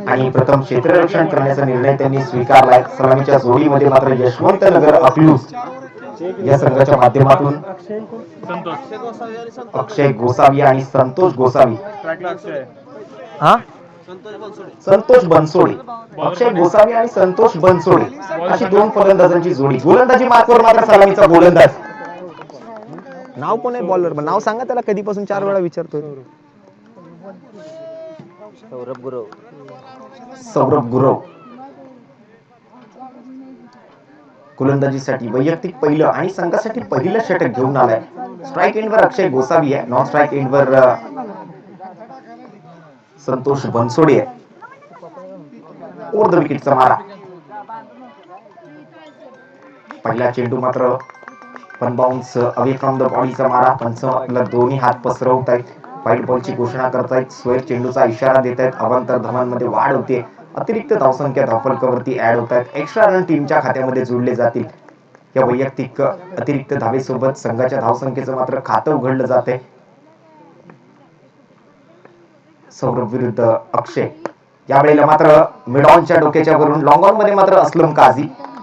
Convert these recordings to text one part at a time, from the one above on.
आणि प्रथम क्षेत्ररक्षण करण्याचा निर्णय त्यांनी स्वीकारलाय. सलामीच्या जोडीमध्ये मात्र यशवंत नगर अकलूज या संघाच्या माध्यमातून अक्षय गोसावी आणि संतोष गोसावी संतोष बनसोडे अक्षय गोसावी आणि संतोष बनसोडे अशी दोन फलंदाजांची जोडी. गोलंदाजी मार्कवर मात्र सलामीचा गोलंदाज. नाव कोण आहे बॉलर? नाव सांगा त्याला, कधीपासून 4 वेळा विचारतोय. सौरभ गुरव गोलंदाजीसाठी वैयक्तिक पहिलं आणि संघासाठी पहिलं षटक घेऊन आलाय. स्ट्राईक एंडवर अक्षय गोसावी आहे, नॉन स्ट्राईक एंडवर संतोष बनसोडे आहे. ओव्हर द विकेटचा मारा. पहिला चेंडू मात्र पण बाउन्स अवे फ्रॉम द बॉडीचा मारा. पंच आपला दोन्ही हात पसरवत आहेत, व्हाईट बॉलची घोषणा करतायत, स्क्वेअर चेंडूचा इशारा देत आहेत. अवांतर धावांमध्ये वाढ होते, अतिरिक्त धावसंख्या धावफलकावरती ऍड होत आहेत. एक्स्ट्रा रन टीमच्या खात्यामध्ये जोडले जातील. या वैयक्तिक अतिरिक्त धावेसोबत संघाच्या धावसंख्येचं मात्र खातं उघडलं जाते. सौरभ विरुद्ध अक्षय. यावेळेला मात्र मिडॉनच्या डोक्याच्या वरून लॉंग ऑन मध्ये मात्र असलम काझी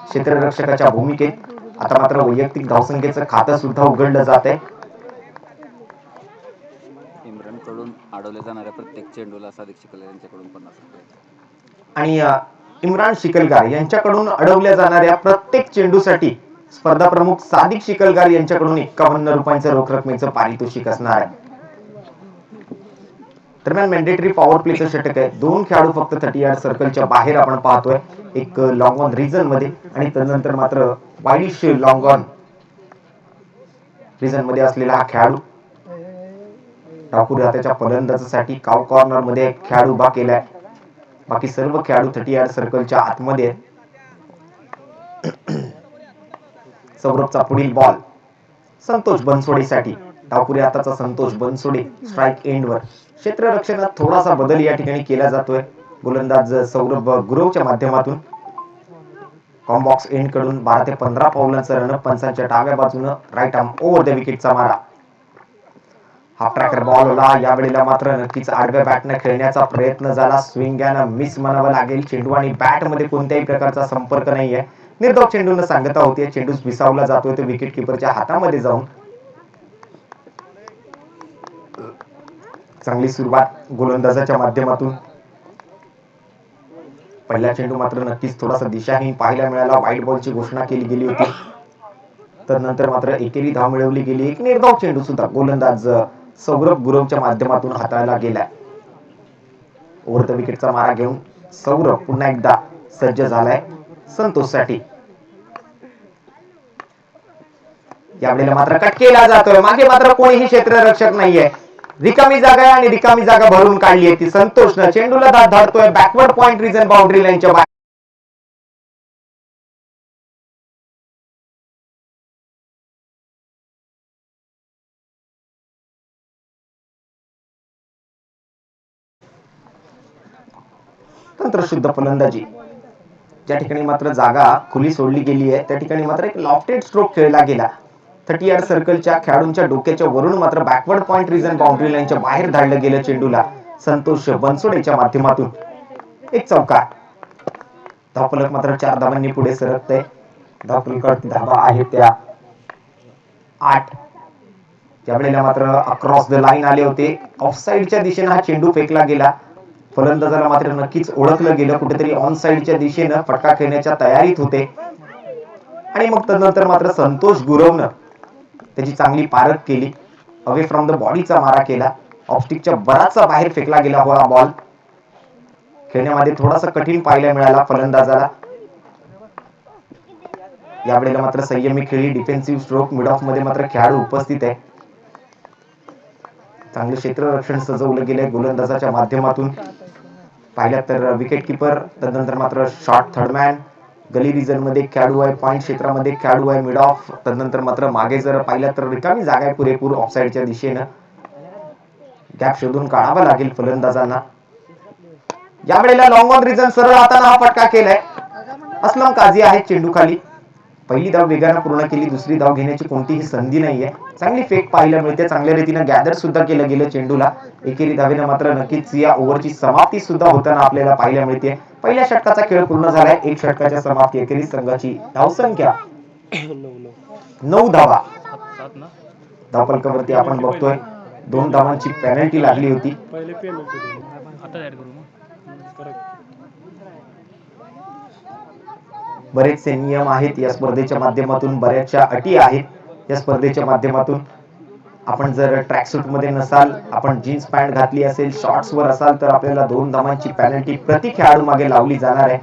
क्षेत्ररक्षकाच्या भूमिकेत. आता मात्र वैयक्तिक धावसंख्येचं खातं सुद्धा उघडलं जात आहे. इम्रान कडून अडवल्या जाणाऱ्या प्रत्येक चेंडूला सादिक शिकलगार यांच्याकडून 50 रुपये आणि इम्रान शिकलगार यांच्याकडून अडवल्या जाणाऱ्या प्रत्येक चेंडूसाठी स्पर्धा प्रमुख सादिक शिकलगार यांच्याकडून 51 रुपयांचं रोख रकमेचं पारितोषिक असणार आहे. दरम्यान मॅन्डेटरी पॉवर प्लेचं षटक आहे. 2 खेळाडू फक्त 30 यार्ड सर्कलच्या बाहेर आपण पाहतोय, एक लॉंग ऑन रिजन मध्ये आणि त्यानंतर मात्र वाईडिश लॉंग ऑन रिजन मध्ये असलेला हा खेळाडू. डावखुरी हाताच्या फलंदाजासाठी काव कॉर्नर मध्ये एक खेळाडू उभा केलाय. बाकी सर्व खेळाडू 30 यार्ड सर्कलच्या आतमध्ये आहेत. सौरभचा पुढील बॉल संतोष बनसोडेसाठी. डावखुरी हाताचा संतोष बनसोडे स्ट्राईक एंडवर. क्षेत्ररक्षणात थोडासा बदल या ठिकाणी केला जातोय. गोलंदाज सौरभ गुरवच्या माध्यमातून कॉम्बॉक्स एंड कडून 12 ते 15 पावलांचा रनअप. पंचांच्या डाव्या बाजूनं राईट आर्म ओव्हर द विकेटचा मारा. हाफ ट्रॅकर बॉल होता. यावेळेला मात्र नक्कीच आडव्या बॅटने खेळण्याचा प्रयत्न झाला. स्विंग अँड मिस म्हणावं लागेल. चेंडू आणि बॅट मध्ये कोणत्याही प्रकारचा संपर्क नाहीये. निर्धाव चेंडून सांगता होते. चेंडू विसावला जातोय तो विकेट किपरच्या हातामध्ये जाऊन. चांगली सुरुवात गोलंदाजाच्या माध्यमातून. पहिला चेंडू मात्र नक्कीच थोडासा दिशाहीन पाहायला मिळाला. व्हाईट बॉलची घोषणा केली गेली होती, तर नंतर मात्र एकेरी धाव मिळवली गेली. एक निर्धाव चेंडू सुद्धा गोलंदाज सौरभ गुरवच्या माध्यमातून हाताळला गेला. ओव्हर द विकेटचा मारा घेऊन सौरभ पुन्हा एकदा सज्ज झालाय संतोषसाठी. यावेळेला मात्र कट केला जातोय. मागे मात्र कोणीही क्षेत्ररक्षक नाहीये. रिकामी जागा आहे आणि रिकामी जागा भरून काढली आहे ती संतोषनं. चेंडूला दाद धाडतोय बॅकवर्ड पॉइंट रिजन बाउंड्री लाईनच्या बाहेर. तंत्रशुद्ध फलंदाजी. ज्या ठिकाणी मात्र जागा खुली सोडली गेली आहे त्या ठिकाणी मात्र एक लॉफ्टेड स्ट्रोक खेळला गेला. 30 यार्ड सर्कलच्या खेळाडूंच्या डोक्याच्या वरून मात्र बॅकवर्ड पॉइंट रिजन बाउंड्री लाईनच्या बाहेर धाडलं गेलं चेंडूला संतोष बनसोडेच्या माध्यमातून. एक चौकार. धावफलक मात्र 4 धावांनी पुढे सरकतंय. धावफलकावरती धावा आहेत त्या 8. त्यावेळेला मात्र अक्रॉस द लाईन आले होते. ऑफसाईडच्या दिशेने हा चेंडू फेकला गेला. फलंदाजाला मात्र नक्कीच ओळखलं गेलं, कुठेतरी ऑन साईडच्या दिशेनं फटका खेळण्याच्या तयारीत होते. आणि मग त्यानंतर मात्र संतोष गुरवनं त्याची चांगली पारख केली. अवे फ्रॉम द बॉडीचा मारा केला. ऑफस्टिकच्या बराचसा बाहेर फेकला गेला हा बॉल. खेळण्यामध्ये थोडासा कठीण पाहायला मिळाला फलंदाजाला. यावेळेला मात्र संयमी खेळी. Defensive stroke. मिड ऑफ मध्ये मात्र खेळाडू उपस्थित आहे. चांगले क्षेत्ररक्षण सजवलं गेलंय गोलंदाजाच्या माध्यमातून. पाहिलं तर विकेट किपर, त्यानंतर मात्र शॉर्ट थर्डमॅन, गली रिजन मध्ये खेळाडू आहे, पॉइंट क्षेत्रामध्ये खेळाडू आहे, मिड ऑफ, त्यानंतर मात्र मागे जर पाहिलं तर रिकामी जागा आहे पुरेपूर ऑफसाईडच्या दिशेनं. गॅप शोधून काढावा लागेल फलंदाजांना. यावेळेला लॉंग ऑन रिजन सरळ हाताने हा फटका केलाय. असलम काझी आहे चेंडू खाली. पहिली धाव वेगानं पूर्ण केली, दुसरी धाव घेण्याची कोणतीही संधी नाहीये. चांगली फेक पाहायला मिळते, चांगल्या रीतीनं गॅदर सुद्धा केलं गेलं चेंडूला. एकेरी धावेनं मात्र नक्कीच या ओव्हरची समाप्ती सुद्धा होताना आपल्याला पाहायला मिळते. पहिल्या षटकाचा खेळ पूर्ण झालाय. एक षटकाच्या समाप्ती एकेरी संघाची धावसंख्या 9 धावा. धावफलकावरती आपण बघतोय 2 धावांची पेनल्टी लागली होती. बरेचसे नियम आहेत या स्पर्धेच्या माध्यमातून, बऱ्याचशा अटी आहेत या स्पर्धेच्या माध्यमातून. आपण जर ट्रॅक सूट मध्ये नसाल, आपण जीन्स पॅन्ट घातली असेल, शॉर्ट्स वर असाल तर आपल्याला 2 धावांची पेनल्टी प्रति खेळाडू मागे लावली जाणार आहे.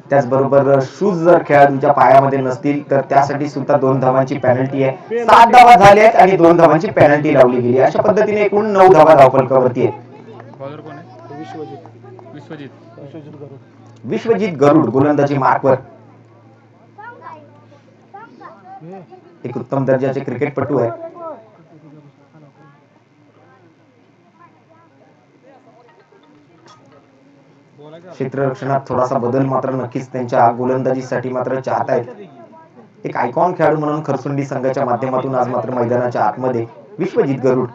त्याचबरोबर शूज जर खेळाडूच्या पायामध्ये नसतील तर त्यासाठी सुद्धा 2 धावांची पेनल्टी आहे. 7 धावा झाल्या आहेत आणि 2 धावांची पेनल्टी लावली गेली. अशा पद्धतीने एकूण 9 धावा धावफलकावरती आहेत. विश्वजित गरुड गोलंदाजी मार्कवर. एक उत्तम दर्जाचे क्रिकेटपटू आहे. क्षेत्ररक्षणात थोडासा बदल मात्र नक्कीच त्यांच्या गोलंदाजीसाठी मात्र चाहत आहेत. एक आयकॉन खेळाडू म्हणून खरसुंडी संघाच्या माध्यमातून आज मात्र मैदानाच्या आतमध्ये विश्वजित गरुड.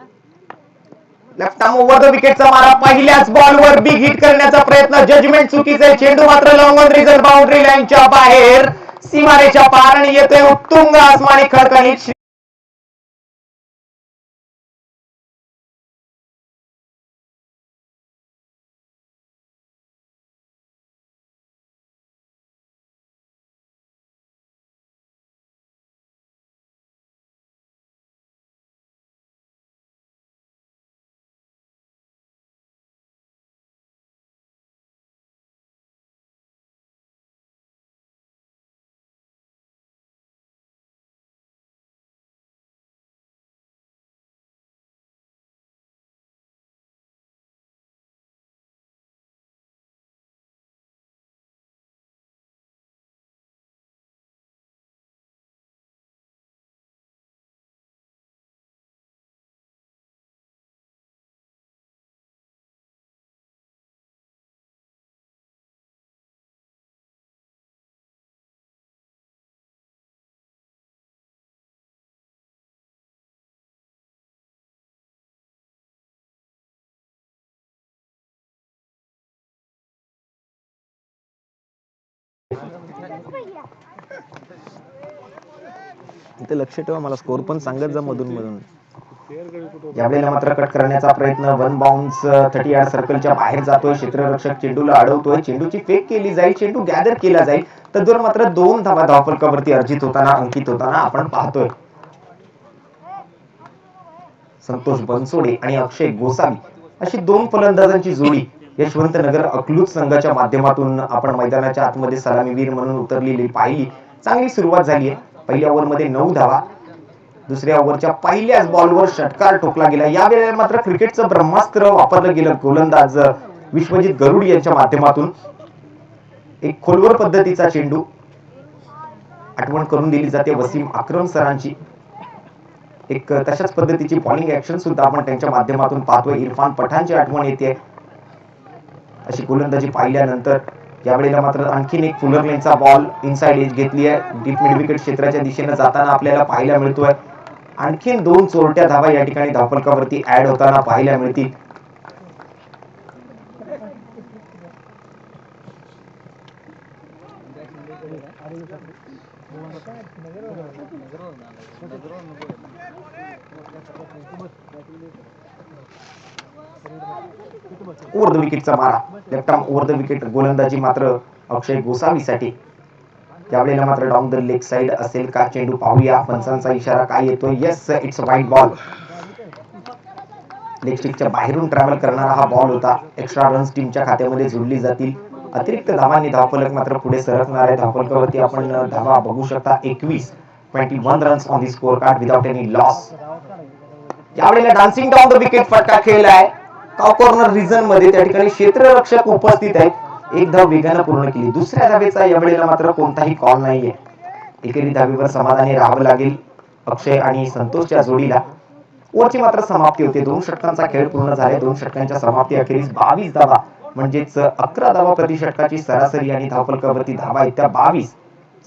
लेफ्ट आर्म ओव्हर द विकेटचा मारा, पहिल्याच बॉलवर बिग हिट करण्याचा प्रयत्न, जजमेंट चुकीचं आहे. चेंडू मात्र लॉंग ऑन रिजन बाउंड्री लाईनच्या बाहेर, सीमारेच्या पार आणि येतोय उत्तुंग आसमानी खळखळीत. इथे लक्ष ठेवा, मला स्कोर पण सांगत जा मधून मधून. यावेळेला मात्र कट करण्याचा प्रयत्न, वन बाउन्स 30 यार्ड सर्कलच्या बाहेर जातोय. क्षेत्ररक्षक चेंडूला अडवतोय, चेंडूची फेक केली जाईल, चेंडू गॅदर केला जाईल. तद्वारे मात्र 2 धावा धावफलकावरती अर्जित होताना, अंकित होताना आपण पाहतोय. संतोष बनसोडे आणि अक्षय गोसावी अशी 2 फलंदाजांची जोडी यशवंतनगर अकलूज संघाच्या माध्यमातून आपण मैदानाच्या आतमध्ये सलामीवीर म्हणून उतरलेली पाहिली. चांगली सुरुवात झाली आहे. पहिल्या ओव्हरमध्ये 9 धावा, दुसऱ्या ओव्हरच्या पहिल्याच बॉलवर षटकार ठोकला गेला. यावेळेला मात्र क्रिकेटचं ब्रह्मास्त्र वापरलं गेलं. गोलंदाज विश्वजित गरुड यांच्या माध्यमातून एक खोलवर पद्धतीचा चेंडू, आठवण करून दिली जाते वसीम अक्रम सरांची. एक तशाच पद्धतीची बॉलिंग ऍक्शन सुद्धा आपण त्यांच्या माध्यमातून पाहतोय. इरफान पठाणची आठवण येते. अशी गोलंदाजी पाहिल्यानंतर यावेळेला मात्र आणखीन एक फुलर लेनचा बॉल इनसाइड एज घेतली आहे. डीप मिड विकेट क्षेत्राच्या दिशेने जाताना आपल्याला पाहायला मिळतोय. आणखीन 2 चोरट्या धावा या ठिकाणी धावफलकावरती ऍड होताना पाहायला मिळतील. ओव्हर द विकेटचा मारा, left arm over the wicket गोलंदाजी मात्र अक्षय गोसावीसाठी. त्यावेळेला मात्र डाऊन द लेग साइड असेल का चेंडू, पाहूया पंचांचा इशारा काय येतोय. Yes, it's wide ball. Leg स्टिकच्या बाहेरून ट्रॅव्हल करणारा हा बॉल होता. एक्स्ट्रा रन्स टीमच्या खात्यामध्ये जोडली जातील. अतिरिक्त धावांनी धावफलक मात्र पुढे सरकणार आहे. धावफलकावरती आपण धावा बघू शकता. 21 runs on the score card without any loss. यावेळेला डान्सिंग डाऊन द विकेट फटका खेळलाय काव कॉर्नर रिजन मध्ये. त्या ठिकाणी क्षेत्ररक्षक उपस्थित आहेत. 1 धाव वेगानं पूर्ण केली. दुसऱ्या धावेचा यावेळेला मात्र कोणताही कॉल नाहीये. एकेरी धावेवर समाधानी राहावं लागेल अक्षय आणि संतोषच्या जोडीला. ओव्हरची मात्र समाप्ती होते. 2 षटकांचा खेळ पूर्ण झाले. 2 षटकांच्या समाप्ती अखेरीस 22 धावा, म्हणजेच 11 धावा प्रति षटकाची सरासरी आणि धावफलकावरती धावा आहेत त्या 22.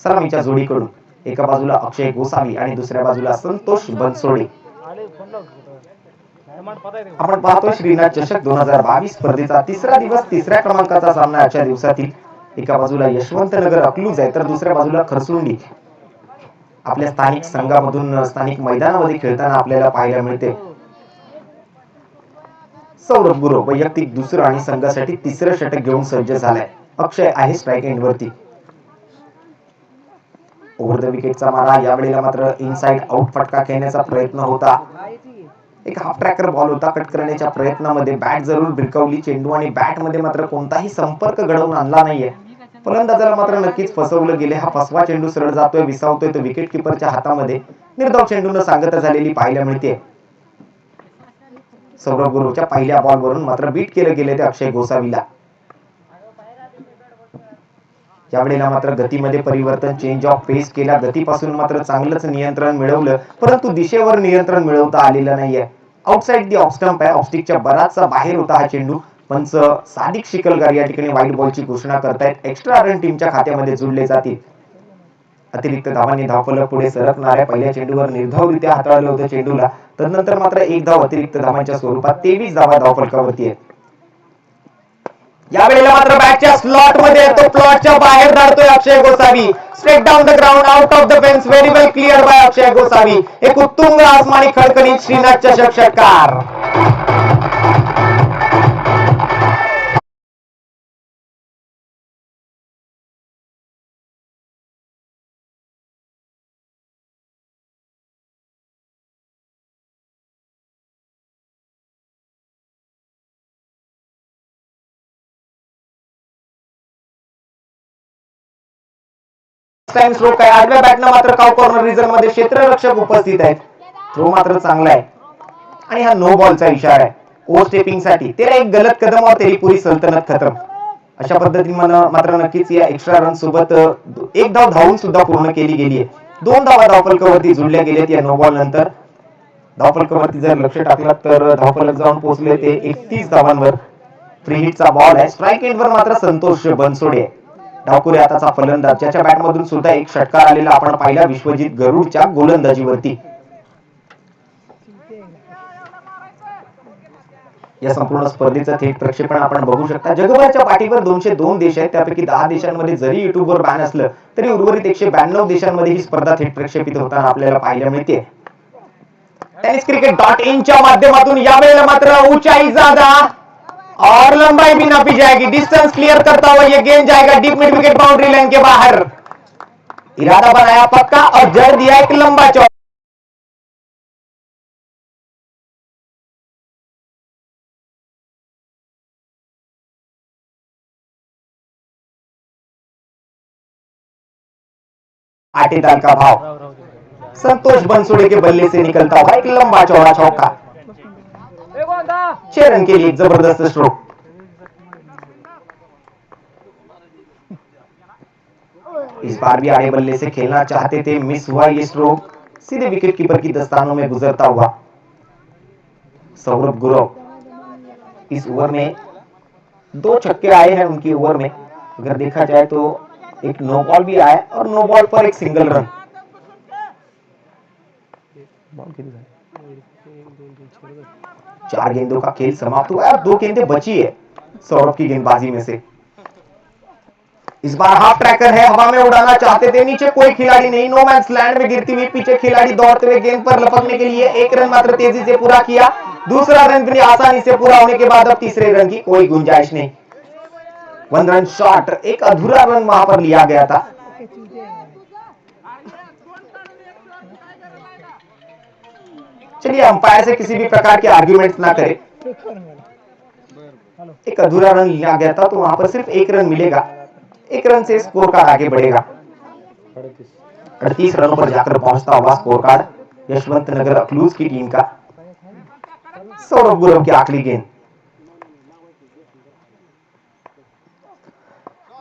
सलामीच्या जोडीकडून एका बाजूला अक्षय गोसावी आणि दुसऱ्या बाजूला संतोष बनसोडे. आपण पाहतोय श्रीनाथ चषक 2022 स्पर्धेचा तिसरा दिवस, तिसऱ्या क्रमांकाचा सामना आजच्या दिवसातील. एका बाजूला यशवंतनगर अकलूज आहे तर दुसऱ्या बाजूला खरसुंडी आपल्या स्थानिक संघामधून स्थानिक मैदानामध्ये खेळताना आपल्याला पाहायला मिळते. सौरभ गुरव वैयक्तिक दुसरं आणि संघासाठी तिसरं षटक घेऊन सज्ज झालाय. अक्षय आहे स्ट्राईक एंड वरती. ओव्हर द विकेटचा मारा, यावेळेला मात्र इनसाइड आउट फटका खेळण्याचा प्रयत्न होता. एक हाफ ट्रॅकर बॉल होता. कट करण्याच्या प्रयत्नामध्ये बॅट जरूर भिरकावली. चेंडू आणि बॅट मध्ये मात्र कोणताही संपर्क घडवून आणला नाहीये. फलंदाजाला मात्र नक्कीच फसवलं गेले. हा फसवा चेंडू सरळ जातोय, विसावतोय तो विकेट किपरच्या हातामध्ये. निर्धाव चेंडून सांगत झालेली पाहायला मिळते. सौरभ गुरुच्या पहिल्या बॉलवरून मात्र बीट केलं गेले ते अक्षय गोसावीला. यावेळेला मात्र गतीमध्ये परिवर्तन, चेंज ऑफ पेस केला. गतीपासून मात्र चांगलंच नियंत्रण मिळवलं, परंतु दिशेवर नियंत्रण मिळवता आलेलं नाहीये. आउटसाइड दी ऑफ स्टंप आहे. ऑफस्टिकच्या बराचसा बाहेर होता हा चेंडू. पंच सादिक शिकलगार या ठिकाणी व्हाईट बॉलची घोषणा करतायत. एक्स्ट्रा रन टीमच्या खात्यामध्ये जुळले जातील. अतिरिक्त धावांनी धावफलक पुढे सरकणार आहे. पहिल्या चेंडूवर निर्धावरित्या हाताळलं होतं चेंडूला. तदनंतर मात्र एक धाव अतिरिक्त धावांच्या स्वरूपात 23 धावा धावफलकावरती आहेत. यावेळेला मात्र बॅटच्या स्लॉट मध्ये तो प्लॉटच्या बाहेर धाडतोय Akshay Gosavi. Straight down the ground, out of the fence, very well clear by Akshay Gosavi. एक उत्तुंग आसमानी खडखडीत श्रीनाथ चषक षटकार. टाइम स्ट्रोक आहे. आडव्या बॅटनं मात्र काउ कॉर्नर रिझन मध्ये क्षेत्ररक्षक उपस्थित आहेत. थ्रो मात्र चांगला आहे आणि हा नो बॉलचा इशारा आहे. ओ स्टेपिंग साठी तेरा एक गलत कदम और तेरी पुरी सल्तनत खतम. अशा पद्धतीने मात्र नक्कीच या एक्स्ट्रा रन सोबत एक धाव धावून सुद्धा पूर्ण केली गेली आहे. 2 धावा धावफलकावरती जुळल्या गेल्यात या नो बॉल नंतर. धावफलकावरती जर लक्ष टाकलं तर धावफलक जाऊन पोहोचले ते 31 धावांवर. फ्री हिटचा बॉल आहे. स्ट्राईक एंडवर मात्र संतोष बनसोडे. डावखुरे हाताचा फलंदाज, ज्याच्या बॅटमधून सुद्धा एक षटकार आलेला आपण पाहिला विश्वजित गरुडच्या गोलंदाजीवरती. या संपूर्ण स्पर्धेचं थेट प्रक्षेपण आपण बघू शकता. जगभराच्या पाठीवर 202 देश आहेत. त्यापैकी 10 देशांमध्ये जरी युट्यूबवर बॅन असलं तरी उर्वरित 192 देशांमध्ये ही स्पर्धा थेट प्रक्षेपित होताना आपल्याला पाहायला मिळते. टेनिस क्रिकेट .in च्या माध्यमातून यावेळेला मात्र ऊंचाई ज्यादा और लंबाई भी नापी जाएगी. डिस्टेंस क्लियर करता हुआ ये गेंद जाएगा deep mid wicket boundary line के बाहर. इरादा बनाया पक्का और जड़ दिया एक लंबा चौका. आटेदार का भाव. संतोष बनसोड़े के बल्ले से निकलता हुआ एक लंबा चौड़ा चौका. 6 रन के लिए जबरदस्त स्ट्रोक. इस बार भी आड़े बल्ले से खेलना चाहते थे, मिस हुआ ये स्ट्रोक. सीधे विकेट कीपर की दस्तानों में गुजरता हुआ. सौरभ गुरव इस ओवर में 2 छक्के आए हैं उनकी ओवर में. अगर देखा जाए तो एक नो बॉल भी आया और नो बॉल पर एक सिंगल रन. 4 गेंदों का खेल समाप्त हुआ और 2 गेंदें बची है सौरभ की गेंदबाजी में से. इस बार हाफ ट्रैकर है, हवा में उड़ाना चाहते थे, नीचे कोई खिलाड़ी नहीं. नो मैंस लैंड में गिरती हुई पीछे खिलाड़ी दौड़ते हुए गेंद पर लपकने के लिए 1 रन मात्र तेजी से पूरा किया. दूसरा रन भी आसानी से पूरा होने के बाद अब तीसरे रन की कोई गुंजाइश नहीं. 1 रन शॉट, एक अधूरा रन वहां पर लिया गया था. चलिए अंपायर से किसी भी प्रकार के आर्ग्यूमेंट्स ना करें. एक अधूरा रन लिया गया था तो वहां पर सिर्फ 1 रन मिलेगा. 1 रन से स्कोर कार्ड आगे बढ़ेगा. 38 रनों पर जाकर पहुंचता हुआ स्कोर कार्ड यशवंत नगर अकलूज की टीम का. सौरभ गुरव की आखिरी गेंद.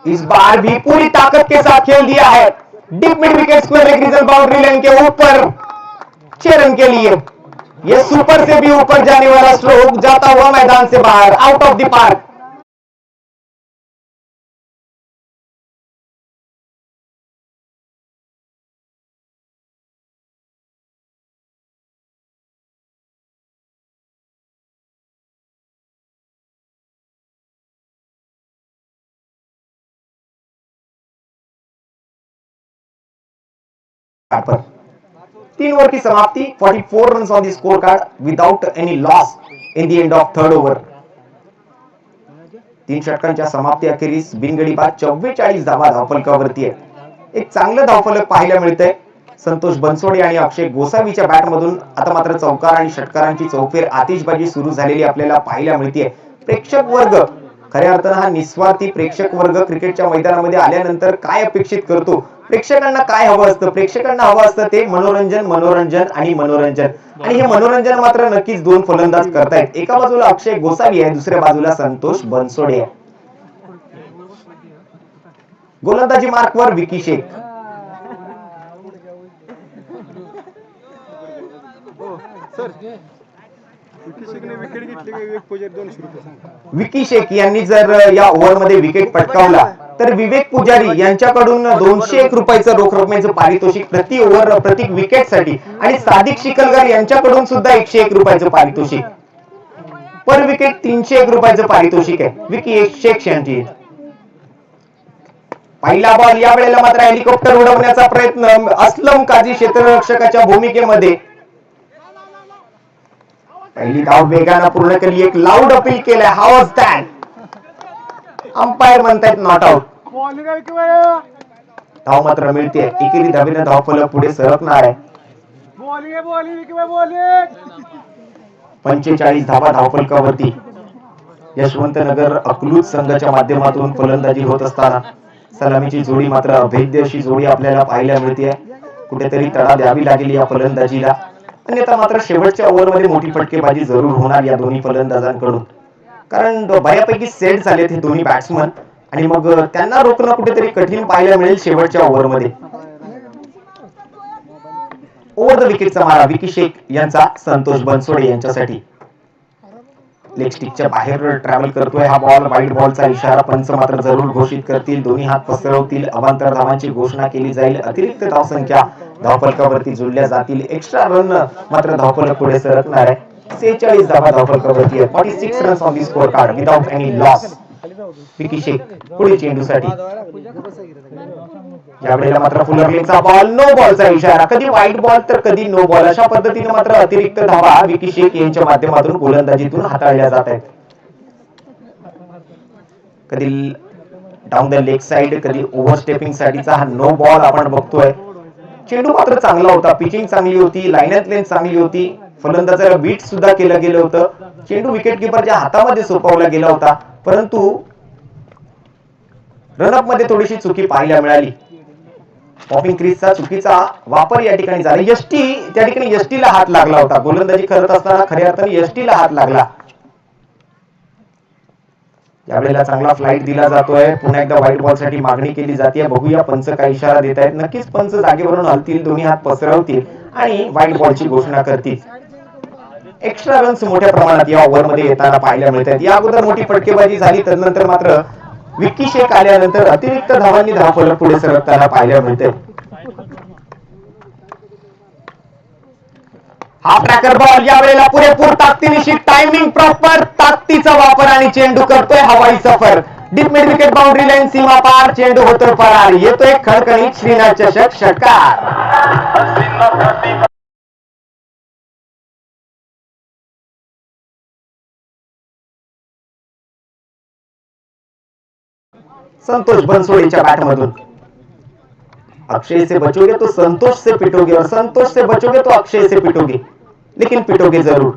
इस बार भी पूरी ताकत के साथ खेल दिया है. Deep mid wicket square leg region boundary line के ऊपर 6 रन के लिए. ये सुपर से भी ऊपर जाने वाला स्ट्रोक जाता हुआ मैदान से बाहर, out of the park. Per 3 over की समाप्ति, 44 runs on the score card without any loss in the end of third over. 3 षटकांच्या समाप्ती अखेरीस बिनगडी बाद 44 धावा धावफलकावरती आहे. एक चांगलं धावफलक पाहायला मिळतंय संतोष बनसोडे आणि अक्षय गोसावीच्या बॅट मधून. आता मात्र चौकार आणि षटकारांची चौफेर आतिषबाजी सुरू झालेली आपल्याला पाहायला मिळते. प्रेक्षक वर्ग खऱ्या अर्थानं हा निस्वार्थी प्रेक्षक वर्ग क्रिकेटच्या मैदानामध्ये आल्यानंतर काय अपेक्षित करतो, प्रेक्षकांना काय हवं असतं, प्रेक्षकांना हवं असतं ते मनोरंजन मनोरंजन आणि मनोरंजन. आणि हे मनोरंजन मात्र नक्कीच दोन फलंदाज करतायत. एका बाजूला अक्षय गोसावी आहे, दुसऱ्या बाजूला संतोष बनसोडे आहे. गोलंदाजी मार्कवर विकी शेख. विकी शेख यांनी जर या ओव्हरमध्ये विकेट पटकावला तर विवेक पुजारी यांच्याकडून 201 रुपयाचं रोख रकमेचं पारितोषिक प्रति ओव्हर प्रति विकेटसाठी आणि सादिक शिकलगार यांच्याकडून सुद्धा 101 रुपयाचं पारितोषिक. पर विकेट 301 रुपयाचं पारितोषिक आहे विकी शेख यांची. पहिला बॉल या वेळेला मात्र हेलिकॉप्टर उडवण्याचा प्रयत्न असलम काझी क्षेत्ररक्षकाच्या भूमिकेमध्ये. पहिली धाव वेगानं पूर्ण केली, एक लाऊड अपील केलंय. हाऊ वाज दॅट? अंपायर म्हणतायत नॉट आउट. धाव मात्र मिळते. एकेरी धावेनं धावफलक पुढे सरकणार आहे. 45 धावा धावफलकावरती. यशवंतनगर अकलूज संघाच्या माध्यमातून फलंदाजी होत असताना सलामीची जोडी मात्र अभेद्य अशी जोडी आपल्याला पाहायला मिळते. कुठेतरी तडा द्यावी लागेल या फलंदाजीला, अन्यथा मात्र शेवटच्या ओव्हरमध्ये मोठी फटकेबाजी जरूर होणार या दोन्ही फलंदाजांकडून. कारण बऱ्यापैकी सेट झालेत हे दोन्ही बॅट्समन आणि मग त्यांना रोखणं कुठेतरी कठीण पाहायला मिळेल शेवटच्या ओव्हरमध्ये. ओव्हर द विकेटचा मारा विकी शेख यांचा संतोष बनसोडे यांच्यासाठी. लेग स्टिकच्या बाहेर ट्रॅव्हल करतोय हा बॉल. वाईड बॉलचा इशारा पंच मात्र जरूर घोषित करतील. दोन्ही हात पसरवतील. अवांतर धावांची घोषणा केली जाईल. अतिरिक्त धावसंख्या धावफलकावरती जोडल्या जातील. एक्स्ट्रा रन मात्र धावफलक पुढे सरकणार आहे. 46 धावा धावफलकावरती आहे. 46 runs on the score card without any loss. Vicky Shaikh पुढे चेंडूसाठी. यावेळेला मात्र फुलरलिंगचा बॉल, नो बॉलचा इशारा. कधी वाईड बॉल तर कधी नो बॉल. अशा पद्धतीने मात्र अतिरिक्त धावा विकी शेख यांच्या माध्यमातून गोलंदाजीतून हाताळल्या जात आहेत. कधी डाऊन द लेग साइड, कधी ओव्हरस्टेपिंग साठीचा हा नो बॉल आपण बघतोय. चेंडू मात्र चांगला होता, पिचिंग चांगली होती, लाईन अँड लेंथ चांगली होती. फलंदाजाला बीट सुद्धा केलं गेलं होतं. चेंडू विकेट किपरच्या हातामध्ये सोपवला गेला होता, परंतु रनअप मध्ये थोडीशी चुकी पाहायला मिळाली. पॉपिंग क्रीजचा चुकीचा वापर या ठिकाणी झाला. यष्टी त्या ठिकाणी यष्टीला हात लागला होता. गोलंदाजी करत असताना खऱ्या अर्थाने यष्टीला हात लागला. यावेळेला चांगला फ्लाईट दिला जातोय. पुन्हा एकदा व्हाईट बॉल साठी मागणी केली जाते. बघूया पंच काय इशारा देत आहेत. नक्कीच पंच जागेवरून हलतील, दोन्ही हात पसरवतील आणि व्हाईट बॉलची घोषणा करतील. एक्स्ट्रा रन्स मोठ्या प्रमाणात या ओव्हरमध्ये येताना पाहायला मिळतात. या अगोदर मोठी फटकेबाजी झाली, तदनंतर मात्र विकी शेख आल्यानंतर अतिरिक्त धावांनी धावफलक पुढे सरकताना पाहायला मिळते. हा ट्रॅकर बॉल यावेळेला पुरेपूर ताकदीनिशी, टायमिंग प्रॉपर, ताकदीचा वापर आणि चेंडू करतोय हवाई सफर. Deep mid wicket boundary line सीमा पार. चेंडू होतोय परार. येतोय खणखणीत श्रीनाथ चषक षटकार. संतोष बनसोडेच्या बॅट मधून. अक्षय से बचोगे तो संतोष से पिटोगे और संतोष से बचोगे तो अक्षय से पिटोगे, लेकिन पिटोगे जरूर.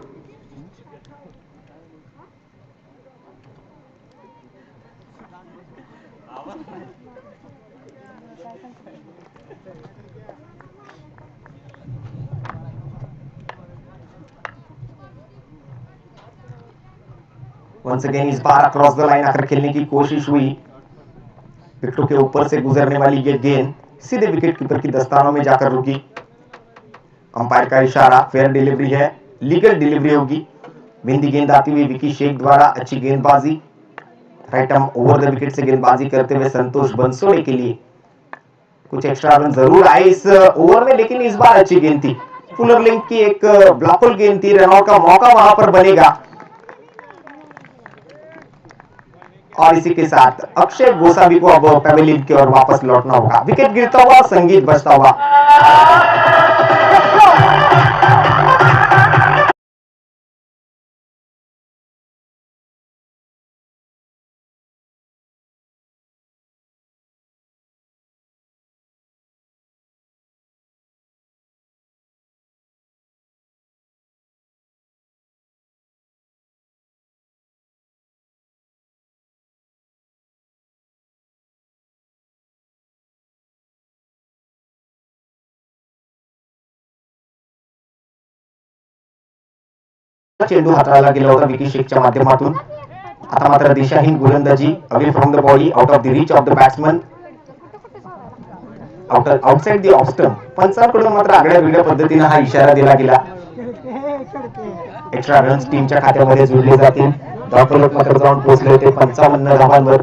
वंस अगेन इस बार अक्रॉस द लाइन आकर खेलने की कोशिश हुई. विकेटों के ऊपर से गुजरने वाली ये गेंद सीधे विकेट कीपर की दस्तानों में जाकर रुकी. अंपायर का इशारा, फेयर डिलीवरी है, लीगल डिलीवरी होगी. बिंदी गेंद आती हुई विकी शेख द्वारा. अच्छी गेंदबाजी. Right arm over the wicket से गेंदबाजी करते हुए संतोष बनसोड़े के लिए कुछ एक्स्ट्रा रन जरूर आए इस ओवर में, लेकिन इस बार अच्छी गेंद थी. फुलरलिंग की एक ब्लॉकल गेंद थी. रनआउट का मौका वहां पर बनेगा और इसी के साथ अक्षय गोसावी को अब पवेलियन की ओर वापस लौटना होगा। विकेट गिरता हुआ, संगीत बजता हुआ। चेंडू हाताळला गेला होता विकी शेखच्या माध्यमातून। आता मात्र दिशाहीन गोलंदाजी, away from the body, out of the reach of the batsman, outside the off stump. पंचांकडून मात्र आगळ्या वेगळ्या पद्धतीने हा इशारा दिला गेला। एक्स्ट्रा रन्स टीमच्या खात्यामध्ये जोडले जातील। धावफलक मात्र जाऊन पोहोचले होते 55 धावांवर।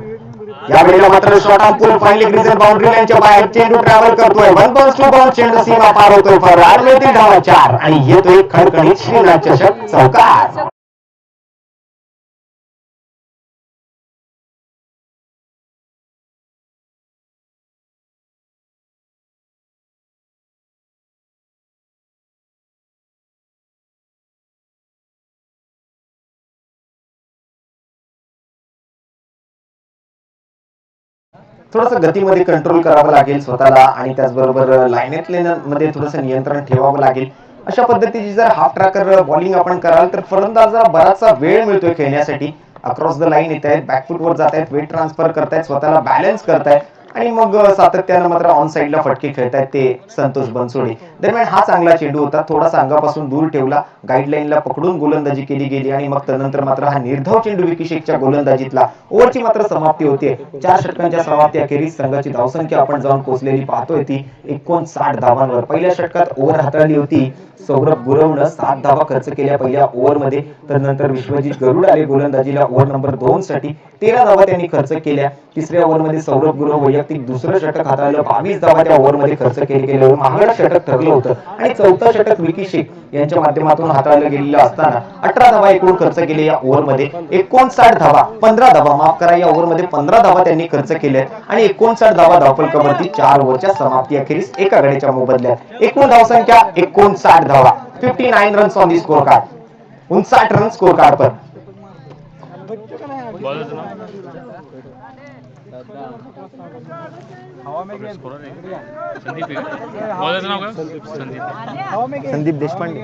यावेळेला मात्र शॉट ऑन पूल फाईनली ग्रीजर बाउंड्री लाईनच्या बाहेर चेंडू ट्रॅव्हल करतोय। 1 बॉल्स 2 बॉल्स, चेंडू सीमा पार होतोय। फरार मिळतील धावा 4 आणि येतोय खणखणीत श्रीनाथ चषक चौकार। थोडस गतीमध्ये कंट्रोल करावं लागेल स्वतःला आणि त्याचबरोबर लाईनेतले मध्ये थोडंसं नियंत्रण ठेवावं लागेल। अशा पद्धतीची जर हाफ ट्रॅकर बॉलिंग आपण कराल तर फलंदाजाला बराचसा वेळ मिळतोय खेळण्यासाठी। अक्रॉस द लाईन येत आहेत, बॅकफूट वर जात आहेत, वेट ट्रान्सफर करतायत, स्वतःला बॅलन्स करतायत आणि मग सातत्यानं मात्र ऑन साईडला फटके खेळतायत ते संतोष बनसोडे। दरम्यान हा चांगला चेंडू होता, थोडासा अंगापासून दूर ठेवला, गाईडलाईनला पकडून गोलंदाजी केली गेली आणि मग त्यानंतर मात्र हा निर्धाव चेंडू विकी शेखच्या गोलंदाजीतला। ओव्हरची मात्र समाप्ती होते। 4 षटकांच्या समाप्ती अखेरीस संघाची धावसंख्या आपण जाऊन पोहोचलेली पाहतोय ती 59 धावांवर। पहिल्या षटकात ओव्हर हाताळली होती सौरभ गुरवनं 7 धावा खर्च केल्या पहिल्या ओव्हरमध्ये। तर नंतर विश्वजित गरुड आले गोलंदाजीला ओव्हर नंबर 2 साठी, 13 धावा त्यांनी खर्च केल्या। तिसऱ्या ओव्हरमध्ये सौरभ गुरव वैयक्तिक दुसरं षटक हाताळलं, 22 धावा त्या ओव्हरमध्ये खर्च केले। महागडं षटक ठरलं होतं आणि चौथं षटक विकी शेख यांच्या माध्यमातून हाताळलं गेलेलं असताना 18 धावा एकूण खर्च केले या ओव्हरमध्ये। 59 धावा, 15 धावा माफ करा, या ओव्हरमध्ये 15 धावा त्यांनी खर्च केल्या आणि 59 धावा धावफलकावरती 4 ओव्हरच्या समाप्ती अखेरीस एका गड्याच्या मोबदल्यात। एकूण धावसंख्या 59 धावा, 59 runs on the score card, 59 run score card पर। संदीप देशपांडे।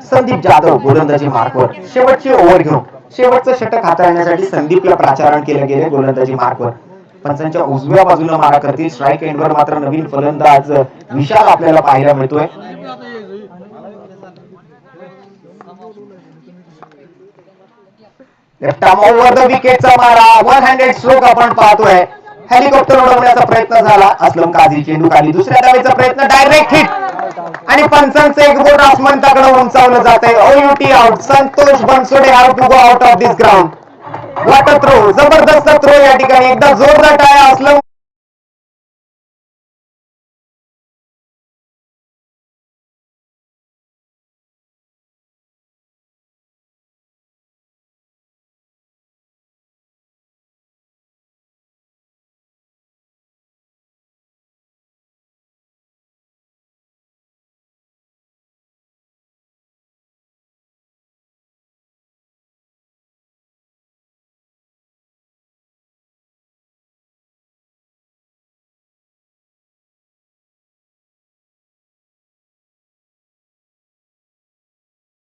संदीप जाधव गोलंदाजी मार्कवर, शेवटची ओव्हर घेऊन शेवटचं षटक हाताळण्यासाठी संदीपला प्राचारण केले गेले गोलंदाजी मार्कवर। पंचांच्या उजव्या बाजूला मारा करतील, स्ट्राईक एंडवर मात्र नवीन फलंदाज विशाल आपल्याला पाहायला मिळतोय। लेफ्ट आर्म ओव्हर द विकेटचा मारा, वन हँडेड स्ट्रोक आपण पाहतोय। हेलिकॉप्टर उडवण्याचा प्रयत्न झाला, असलम काझी चेंडू खाली, दुसऱ्या धावेचा प्रयत्न, डायरेक्ट हिट आणि पंचांचं एक बोट आसमंताकडे उंचावलं जात आहे। O U T out, Santosh Bansode have to go out of this ground. What a throw, जबरदस्त थ्रो या ठिकाणी, एकदा जोरदार टाळ्या असलम।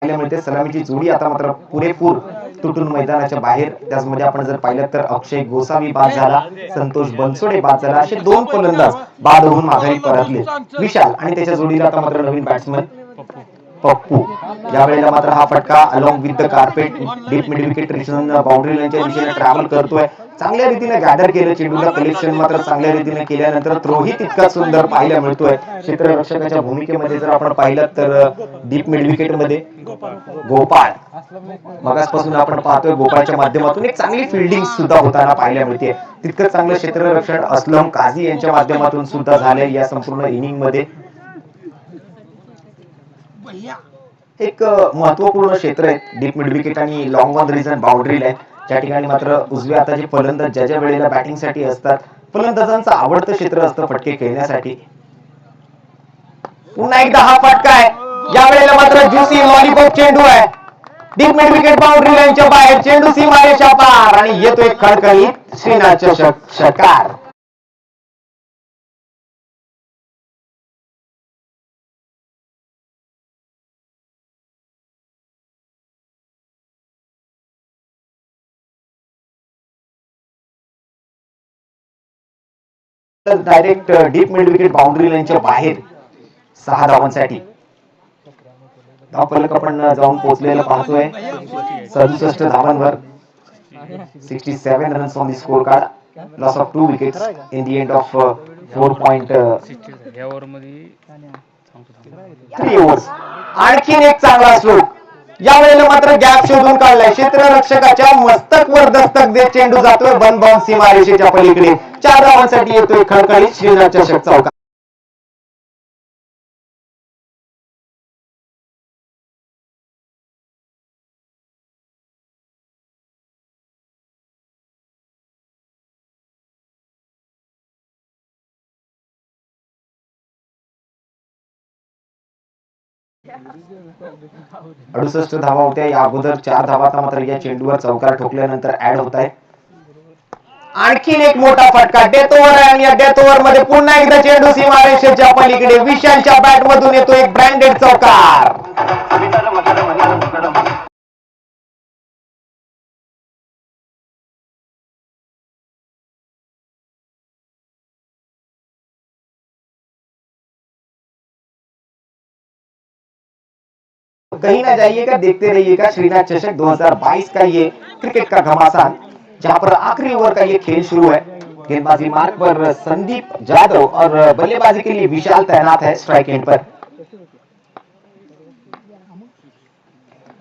मिळते सलामीची जोडी आता मात्र पुरेपूर तुटून मैदानाच्या बाहेर। त्याचमध्ये आपण जर पाहिलं तर अक्षय गोसावी बाद झाला, संतोष बनसोडे बाद झाला, असे 2 फलंदाज बाद होऊन माघारी परतले। विशाल आणि त्याच्या जोडीला आता मात्र नवीन बॅट्समन पप्पू. या वेळेला मात्र हा फटका along with the carpet deep mid wicket boundary लाईनच्या दिशेने ट्रॅव्हल करतोय. चांगल्या रीतीने गॅदर केलं चेंडूला, कलेक्शन मात्र चांगल्या रीतीने केल्यानंतर थ्रोही तितकाच सुंदर पाहायला मिळतोय. क्षेत्ररक्षकाच्या भूमिकेमध्ये जर आपण पाहिलं तर डीप मिड विकेट मध्ये गोपाळ, मगासपासून आपण पाहतोय गोपाळच्या माध्यमातून एक चांगली फिल्डिंग सुद्धा होताना पाहायला मिळते. तितकंच चांगलं क्षेत्ररक्षण असलम काझी यांच्या माध्यमातून सुद्धा झाले या संपूर्ण इनिंग मध्ये. एक महत्वपूर्ण क्षेत्र आहे डीप मिड विकेट आणि long on region boundary line. त्या ठिकाणी मात्र उजव्या हाताचे फलंदाज ज्या वेळेला बॅटिंग साठी असतात, फलंदाजांचं आवडतं क्षेत्र असतं फटके खेळण्यासाठी. पुन्हा एकदा हा फटका आहे. या वेळेला मात्र ज्युसी लॉलीपॉप चेंडू आहे. डीप मिड विकेट बाउंड्री लाईनच्या बाहेर, चेंडू सीमारेषा पार आणि येतोय खळखळीत श्रीनाथ चषक षटकार. Direct deep mid wicket boundary लाईनच्या बाहेर 6 धावांसाठी. धावफलक आपण जाऊन पोहोचलेलं पाहतोय 67 धावांवर. 67 runs on the score card. Loss of 2 wickets in the end of 4.3 overs. आणखीन एक चांगला स्ट्रोक. या वेळेला मात्र गॅप शोधून काढलाय. क्षेत्ररक्षकाच्या मस्तकवर दस्तक देत चेंडू जातोय बन बाउन्स सीमारेषेच्या पलीकडे. 4 धावांसाठी येतोय खळखळीत श्रीनाथ चषक चौकार. अडुसष्ट धावा होत्या या अगोदर. 4 धावा मात्र या चेंडूवर चौकार ठोकल्यानंतर ऍड होत आहे. आणखीन एक मोठा फटका डेथ ओव्हर आहे आणि या डेथ ओव्हर मध्ये पुन्हा एकदा चेंडू सीमारेषेच्या पलीकडे. विशालच्या बॅट मधून येतो एक ब्रँडेड चौकार. कहीं ना जाइएगा, देखते रहिएगा श्रीनाथ चषक 2022 का ये क्रिकेट का घमासान, जहां पर आखिरी ओवर का ये खेल शुरू है। गेंदबाजी मार्ग पर संदीप जाधव और बल्लेबाजी के लिए विशाल तैनात है स्ट्राइक एंड पर।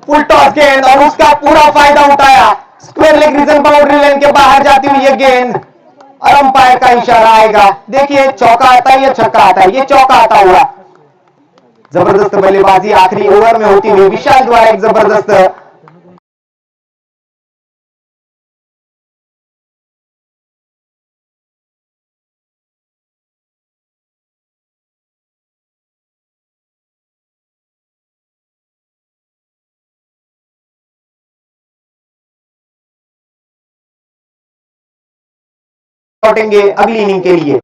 फुल टॉस गेंद और उसका पूरा फायदा उठाया। Square leg region boundary line के बाहर जाती हुई ये गेंद और अंपायर का इशारा आएगा। देखिए चौका आता है या छक्का आता है, ये चौका आता हुआ। जबरदस्त बल्लेबाजी आखिरी ओवर में होती हुई विशाल द्वारा एक जबरदस्त लौटेंगे अगली इनिंग के लिए।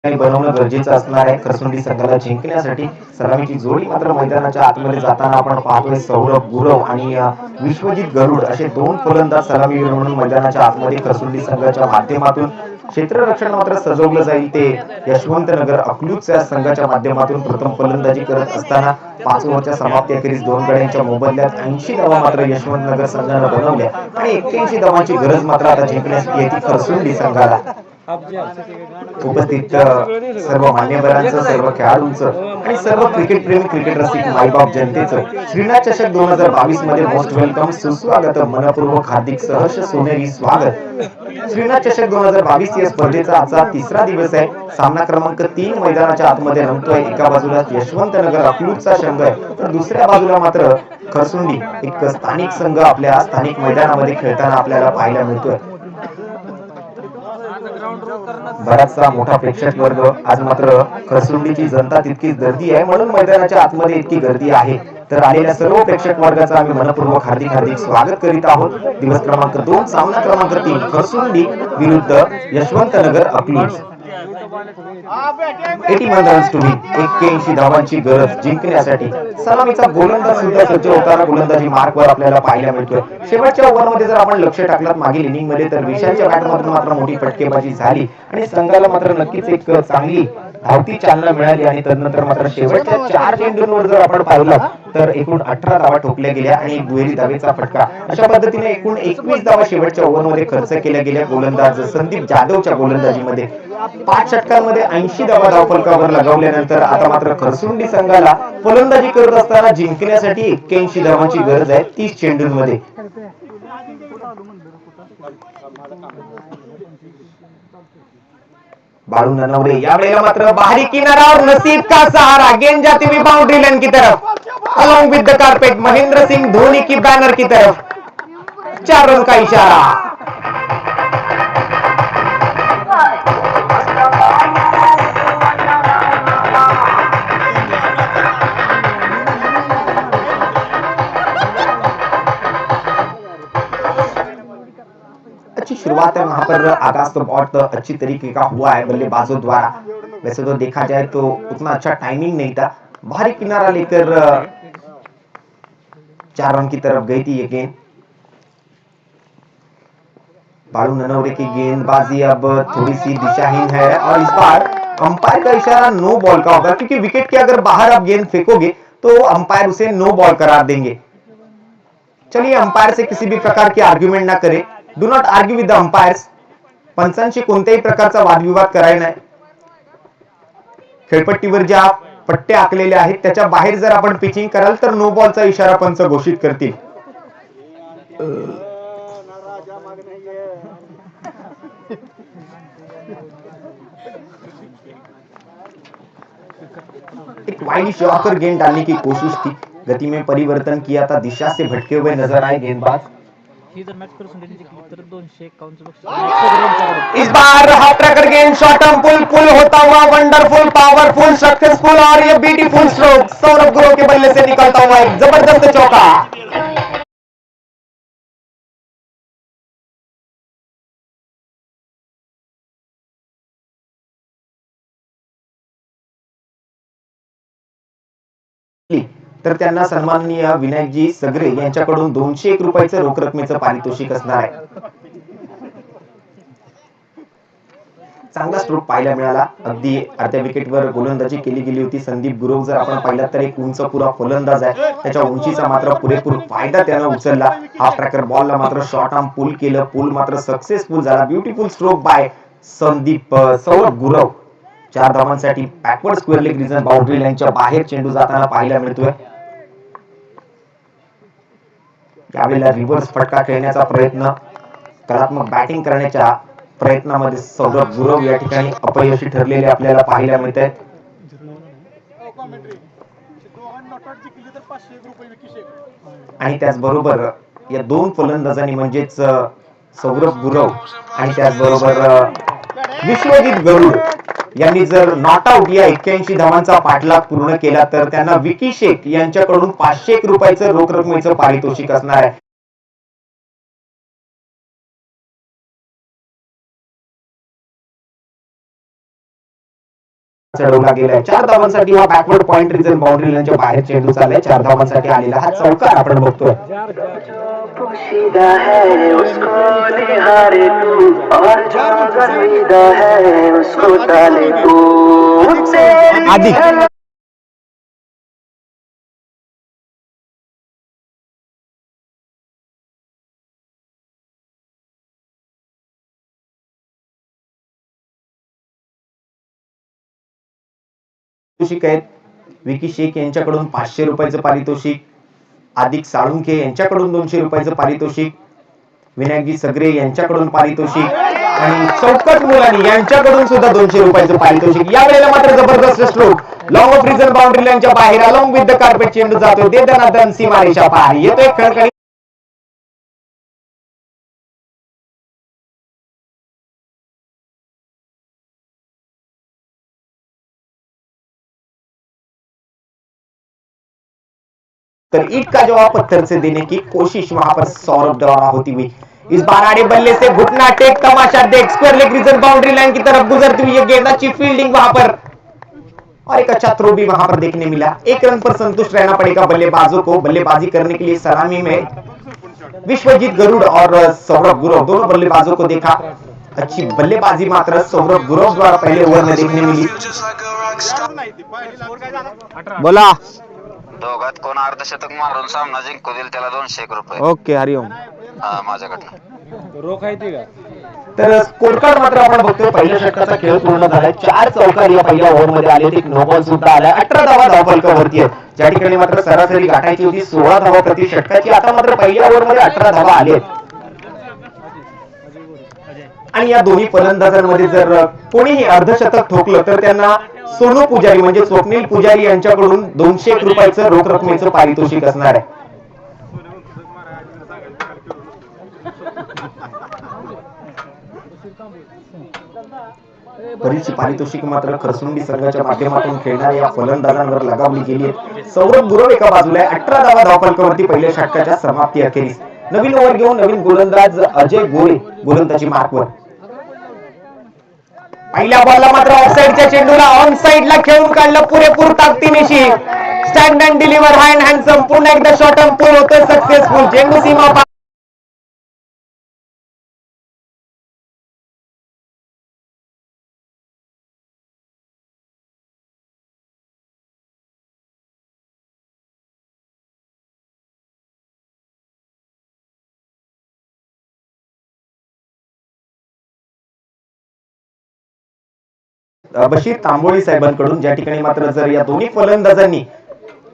बनवणं गरजेचं असणार आहे खरसुंडी संघाला जिंकण्यासाठी. सलामीची जोडी मात्र मैदानाच्या आतमध्ये जाताना आपण पाहतोय सौरभ गुरव आणि विश्वजित गरुड असे दोन फलंदाज सलामीवीर म्हणून मैदानाच्या आतमध्ये खरसुंडी संघाच्या माध्यमातून. क्षेत्ररक्षण मात्र सजवलं जाईल ते यशवंतनगर अकलूजच्या संघाच्या माध्यमातून प्रथम फलंदाजी करत असताना 5 ओव्हरच्या समाप्तीअखेरीस 2 गड्यांच्या मोबदल्यात 80 धावा मात्र यशवंतनगर संघानं बनवल्या आणि 81 धावांची गरज मात्र आता जिंकण्यासाठी येते खरसुंडी संघाला. उपस्थित सर्व मान्यवरांचं, सर्व खेळाडूंचं आणि सर्व क्रिकेट प्रेमी, क्रिकेट रसिक मायबाप जनतेचं श्रीनाथ चषक 2022 मध्ये मोस्ट वेलकम, सुस्वागत, मनपूर्वक हार्दिक सहर्ष सोनेरी स्वागत. श्रीनाथ चषक 2022 या स्पर्धेचा आजचा तिसरा दिवस आहे. सामना क्रमांक 3 मैदानाच्या आतमध्ये रंगतोय. एका बाजूला यशवंतनगर अकलूजचा संघ आहे तर दुसऱ्या बाजूला मात्र खरसुंडी एक स्थानिक संघ आपल्या स्थानिक मैदानामध्ये खेळताना आपल्याला पाहायला मिळतोय. बराचसा मोठा प्रेक्षक वर्ग आज मात्र खरसुंडीची जनता तितकीच गर्दी आहे म्हणून मैदानाच्या आतमध्ये इतकी गर्दी आहे. तर आलेल्या सर्व प्रेक्षक वर्गाचं आम्ही मनपूर्वक हार्दिक स्वागत करीत आहोत. दिवस क्रमांक 2 सामना क्रमांक 3 खरसुंडी विरुद्ध Yashwantnagar Akluj. 81 runs to win, 81 धावांची गरज जिंकण्यासाठी. सलामीचा गोलंदाज सुद्धा सज्ज होताना गोलंदाजी मार्कवर आपल्याला पाहायला मिळतोय. शेवटच्या ओव्हरमध्ये जर आपण लक्ष टाकलं मागील इनिंग मध्ये तर विशालच्या बॅटमधून मात्र मोठी फटकेबाजी झाली आणि संघाला मात्र नक्कीच एक चांगली धावती चालना मिळाली आणि तदनंतर मात्र शेवटच्या 4 चेंडूंवर जर आपण पाहिलं तर एकूण 18 धावा ठोकल्या गेल्या आणि एक दुहेरी धावेचा फटका. अशा पद्धतीने एकूण 21 धावा शेवटच्या ओव्हरमध्ये खर्च केल्या गेल्या गोलंदाज संदीप जाधवच्या गोलंदाजीमध्ये. 5 षटकांमध्ये 80 धावा धावफलकावर लगावल्यानंतर आता मात्र खरसुंडी संघाला फलंदाजी करत असताना जिंकण्यासाठी 81 धावांची गरज आहे 30 चेंडूंमध्ये. बाळू ननवरे यावेळेला मात्र बाहरी किनारा और नसीब का सहारा, गेंद जाती हुई बाउंड्री लाइन की तरफ अलोंग विद द कारपेट, महेंद्र सिंह धोनी की बैनर की तरफ 4 रन का इशारा. अच्छी शुरुआत है वहां पर. आगाज तो बहुत अच्छी तरीके का हुआ है बल्लेबाजों द्वारा. वैसे तो देखा जाए तो उतना अच्छा टाइमिंग नहीं था. बाहरी किनारा लेकर 4 रन की तरफ गई थी ये गेंद. बाळू ननवरे की गेंदबाजी अब थोड़ी सी दिशाहीन है और इस बार अंपायर का इशारा नो बॉल का होगा क्योंकि विकेट के अगर बाहर आप गेंद फेंकोगे तो अंपायर उसे नो बॉल करार देंगे. चलिए अंपायर से किसी भी प्रकार की आर्ग्युमेंट ना करें. डू नॉट आर्ग्यू विद द अंपायर्स. पंचांशी कोणत्याही प्रकारचा वादविवाद करायचा नाही. खेळपट्टीवर ज्या पट्ट्या आखलेल्या आहेत त्याच्या बाहेर जर आपण पिचिंग कराल तर नो बॉलचा इशारा पंच घोषित करतील. एक वाइड शॉर्कर गेंद डालने की कोशिश थी. गति में परिवर्तन किया था, दिशा से भटके हुए नजर आए गेंदबाज. इस बार हाफ ट्रैकर गेंद शॉर्ट ऑन पुल होता हुआ वंडरफुल, पावरफुल, सक्सेसफुल और ये ब्यूटीफुल स्ट्रोक सौरभ गुरव के बल्ले से निकलता हुआ एक जबरदस्त चौका. तर त्यांना सन्माननीय विनायकजी सगरे यांच्याकडून 201 रुपयाचं रोख रकमेचं पारितोषिक असणार आहे. चांगला स्ट्रोक पाहायला मिळाला. अगदी अर्ध्या विकेटवर गोलंदाजी केली गेली होती. संदीप गुरव जर आपण पाहिलं तर एक उंच पुरा फलंदाज आहे. त्याच्या उंचीचा मात्र पुरेपूर फायदा त्यानं उचलला. हाफ ट्रॅकर बॉलला मात्र शॉर्ट आर्म पुल केलं. पुल मात्र सक्सेसफुल झाला. Beautiful stroke by Saurabh Gurav. 4 धावांसाठी backward square leg region boundary लाईनच्या बाहेर चेंडू जाताना पाहायला मिळतोय. यावेळेला रिव्हर्स फटका खेळण्याचा प्रयत्न, कलात्मक बॅटिंग करण्याच्या प्रयत्नामध्ये सौरभ गुरव या ठिकाणी अपयशी ठरलेले आपल्याला पाहायला मिळत आहेत. आणि त्याचबरोबर या 2 फलंदाजांनी म्हणजेच सौरभ गुरव आणि त्याचबरोबर विश्वजित गरुड यांनी जर नॉट आउट या 81 धावांचा पाठलाग पूर्ण केला तर त्यांना विकी शेख यांच्याकडून 501 रुपयाचं रोख रकमेचं पारितोषिक असणार आहे. चढवला गेलाय. 4 धावांसाठी हा बॅकवर्ड पॉइंट रिजन बाउंड्री लाईनच्या बाहेर चेंडू चाललाय. 4 धावांसाठी आलेला हा चौकार आपण बघतोय. आधी पारितोषिक आहेत. विकी शेख यांच्याकडून 500 रुपयाचं पारितोषिक, आदिक साळुंखे यांच्याकडून 200 रुपयाचं पारितोषिक, विनायकजी सगरे यांच्याकडून पारितोषिक आणि चौकट मुलानी यांच्याकडून सुद्धा 200 रुपयाचं पारितोषिक. यावेळेला मात्र जबरदस्त stroke long off region boundary लाईनच्या बाहेर अलोंग विथ द कार्पेट चेंडू जातोय. ते दनादन सीमारेषा पार येतोय खणखणी. तर ईट का जवाब पत्थर से देने की कोशिश वहां पर सौरभ द्वारा होती हुई. इस बार आड़े बल्ले से घुटना टेक तमाशा देख square leg region boundary line की तरफ गुजरती हुई ये गेंद, अच्छी फील्डिंग वहां पर और एक अच्छा थ्रो भी वहां पर देखने मिला. 1 रन पर संतुष्ट रहना पड़ेगा बल्लेबाजों को. बल्लेबाजी करने के लिए सलामी में विश्वजीत गरुड़ और सौरभ गुरव दोनों बल्लेबाजों को देखा. अच्छी बल्लेबाजी मात्र सौरभ गुरव द्वारा पहले ओवर में देखने मिली. बोला. दोघात कोण अर्धशतक मारून सामना जिंकू देईल त्याला 201 रुपये. ओके हरिओम. माझ्याकडनं रोख आहे ते का? तर स्कोर कार्ड मात्र आपण बघतोय. पहिल्या षटकाचा खेळ पूर्ण झालाय. 4 चौकार या पहिल्या ओव्हर मध्ये आले. एक नो बॉल सुद्धा आलाय. 18 धावा धावफलकावरती आहेत. ज्या ठिकाणी मात्र सरासरी गाठायची होती 16 धावा प्रति षटकाची, आता मात्र पहिल्या ओव्हर मध्ये 18 धावा आले. आणि या दोन्ही फलंदाजांमध्ये जर कोणीही अर्धशतक ठोकलं तर त्यांना सोनू पुजारी म्हणजे स्वप्नील पुजारी यांच्याकडून 201 रुपयाचं रोख रकमेचं पारितोषिक असणार आहे. बरीचशी पारितोषिक मात्र खरसुंडी संघाच्या माध्यमातून खेळणाऱ्या या फलंदाजांवर लगावली गेली आहे. सौरभ गुरव एका बाजूला 18 धावा धावफलकावरती पहिल्या षटकाच्या समाप्ती अखेरीस. नवीन ओव्हर घेऊन नवीन गोलंदाज अजय गोरे गोलंदाजी मार्कवर. पहिल्या बॉलला मात्र ऑफसाईडच्या चेंडूला ऑन साईडला खेळून काढलं पुरेपूर ताकदीनिशी. Stand and deliver hand handsome पुन्हा एकदा शॉट ऑन पूल होतोय सक्सेसफुल. चेंडू सीमा बशीर तांबोळी साहेबांकडून, ज्या ठिकाणी मात्र जर या दोन्ही फलंदाजांनी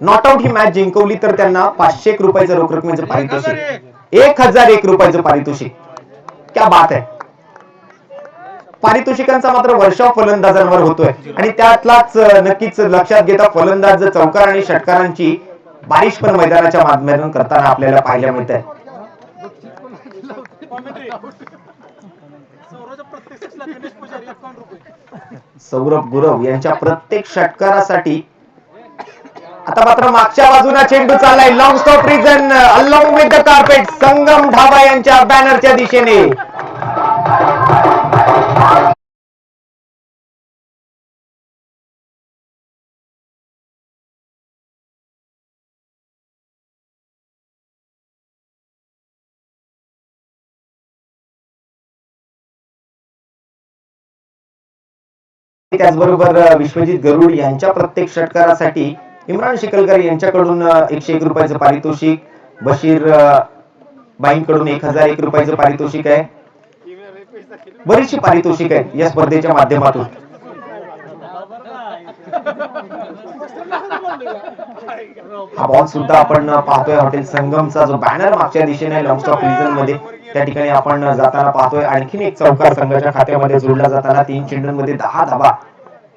नॉट आउट ही मॅच जिंकवली तर त्यांना 500 रुपयाचं रोख रकमेचं पारितोषिक, 1001 रुपयाचं पारितोषिक. क्या बात आहे. पारितोषिकांचा मात्र वर्षाव फलंदाजांवर होतोय आणि त्यातलाच नक्कीच लक्षात घेता फलंदाज चौकार आणि षटकारांची बारिश पण मैदानाच्या माध्यमातून करताना आपल्याला पाहायला मिळत आहे. सौरभ गुरव यांच्या प्रत्येक षटकारासाठी आता मात्र मागच्या बाजूला चेंडू चाललाय. Long stop region along with the carpet Sangam Dhaba यांच्या बॅनरच्या दिशेने. त्याचबरोबर विश्वजित गरुड यांच्या प्रत्येक षटकारासाठी इम्रान शिकलकर यांच्याकडून 101 रुपयाचं पारितोषिक, बशीर बाईंकडून 1001 रुपयाचं पारितोषिक आहे. बरीचशी पारितोषिक आहेत या स्पर्धेच्या माध्यमातून. हा बॉल सुद्धा आपण पाहतोय हॉटेल संगमचा जो बॅनर मागच्या दिशेने लॉंग स्टॉप रिजन मध्ये त्या ठिकाणी आपण जाताना पाहतोय. आणखीन एक चौकार संघाच्या खात्यामध्ये जोडला जाताना 3 चेंडूंमध्ये 10 धावा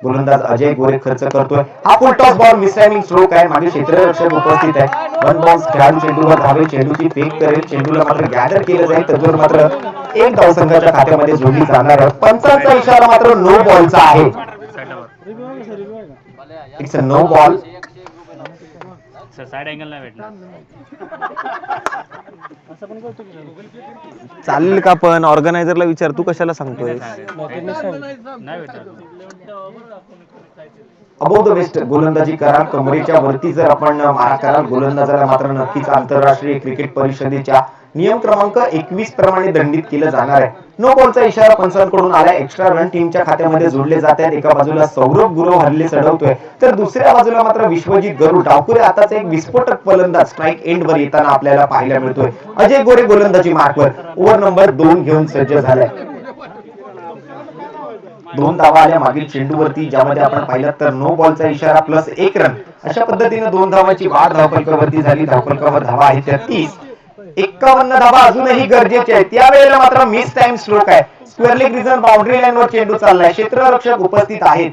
गोलंदाज अजय गोरे खर्च करतोय. हा फुल टॉस बॉल मिसटायमिंग स्ट्रोक आहे. मागे क्षेत्ररक्षक उपस्थित आहे. 1 बॉल खेळाडू चेंडूवर धावेल, चेंडूची फेक करेल, चेंडूला मात्र गॅदर केलं जाईल, त्याच्यावर मात्र 1 धाव संघाच्या खात्यामध्ये जोडली जाणार आहे. पंचांचा इशारा मात्र नो बॉलचा आहे. It's a no ball. Side angle नाही भेटला. चालेल का? पण ऑर्गनायझरला विचार, तू कशाला सांगतोय? नाही भेटला. अबोव द वेस्ट गोलंदाजी कराल, कमरेच्या वरती जर आपण मारा कराल गोलंदाजाला मात्र नक्कीच आंतरराष्ट्रीय क्रिकेट परिषदेच्या नियम क्रमांक 21 प्रमाणे दंडित केलं जाणार आहे. नो बॉलचा इशारा पंचांकडून आलाय. एक्स्ट्रा रन टीमच्या खात्यामध्ये जोडले जात आहेत. एका बाजूला सौरभ गुरव हल्ले चढवतोय, तर दुसऱ्या बाजूला मात्र विश्वजित गरुड डावखुरे आताच एक विस्फोटक फलंदाज स्ट्राईक एंड वर येताना आपल्याला पाहायला मिळतोय. अजय गोरे गोलंदाजी मार्कवर ओव्हर नंबर 2 घेऊन सज्ज झालाय. 2 धावा आल्या मागील चेंडूवरती, ज्यामध्ये आपण पाहिलं तर नो बॉलचा इशारा प्लस 1 रन. अशा पद्धतीने 2 धावांची वाढ धावफलकावरती झाली. धावफलकावर धावा आहे 33. 51 धावा अजूनही गरजेच्या आहेत. त्यावेळेला मात्र मिस टाइम स्ट्रोक आहे. Square leg region boundary line वर चेंडू चाललाय. क्षेत्ररक्षक उपस्थित आहेत.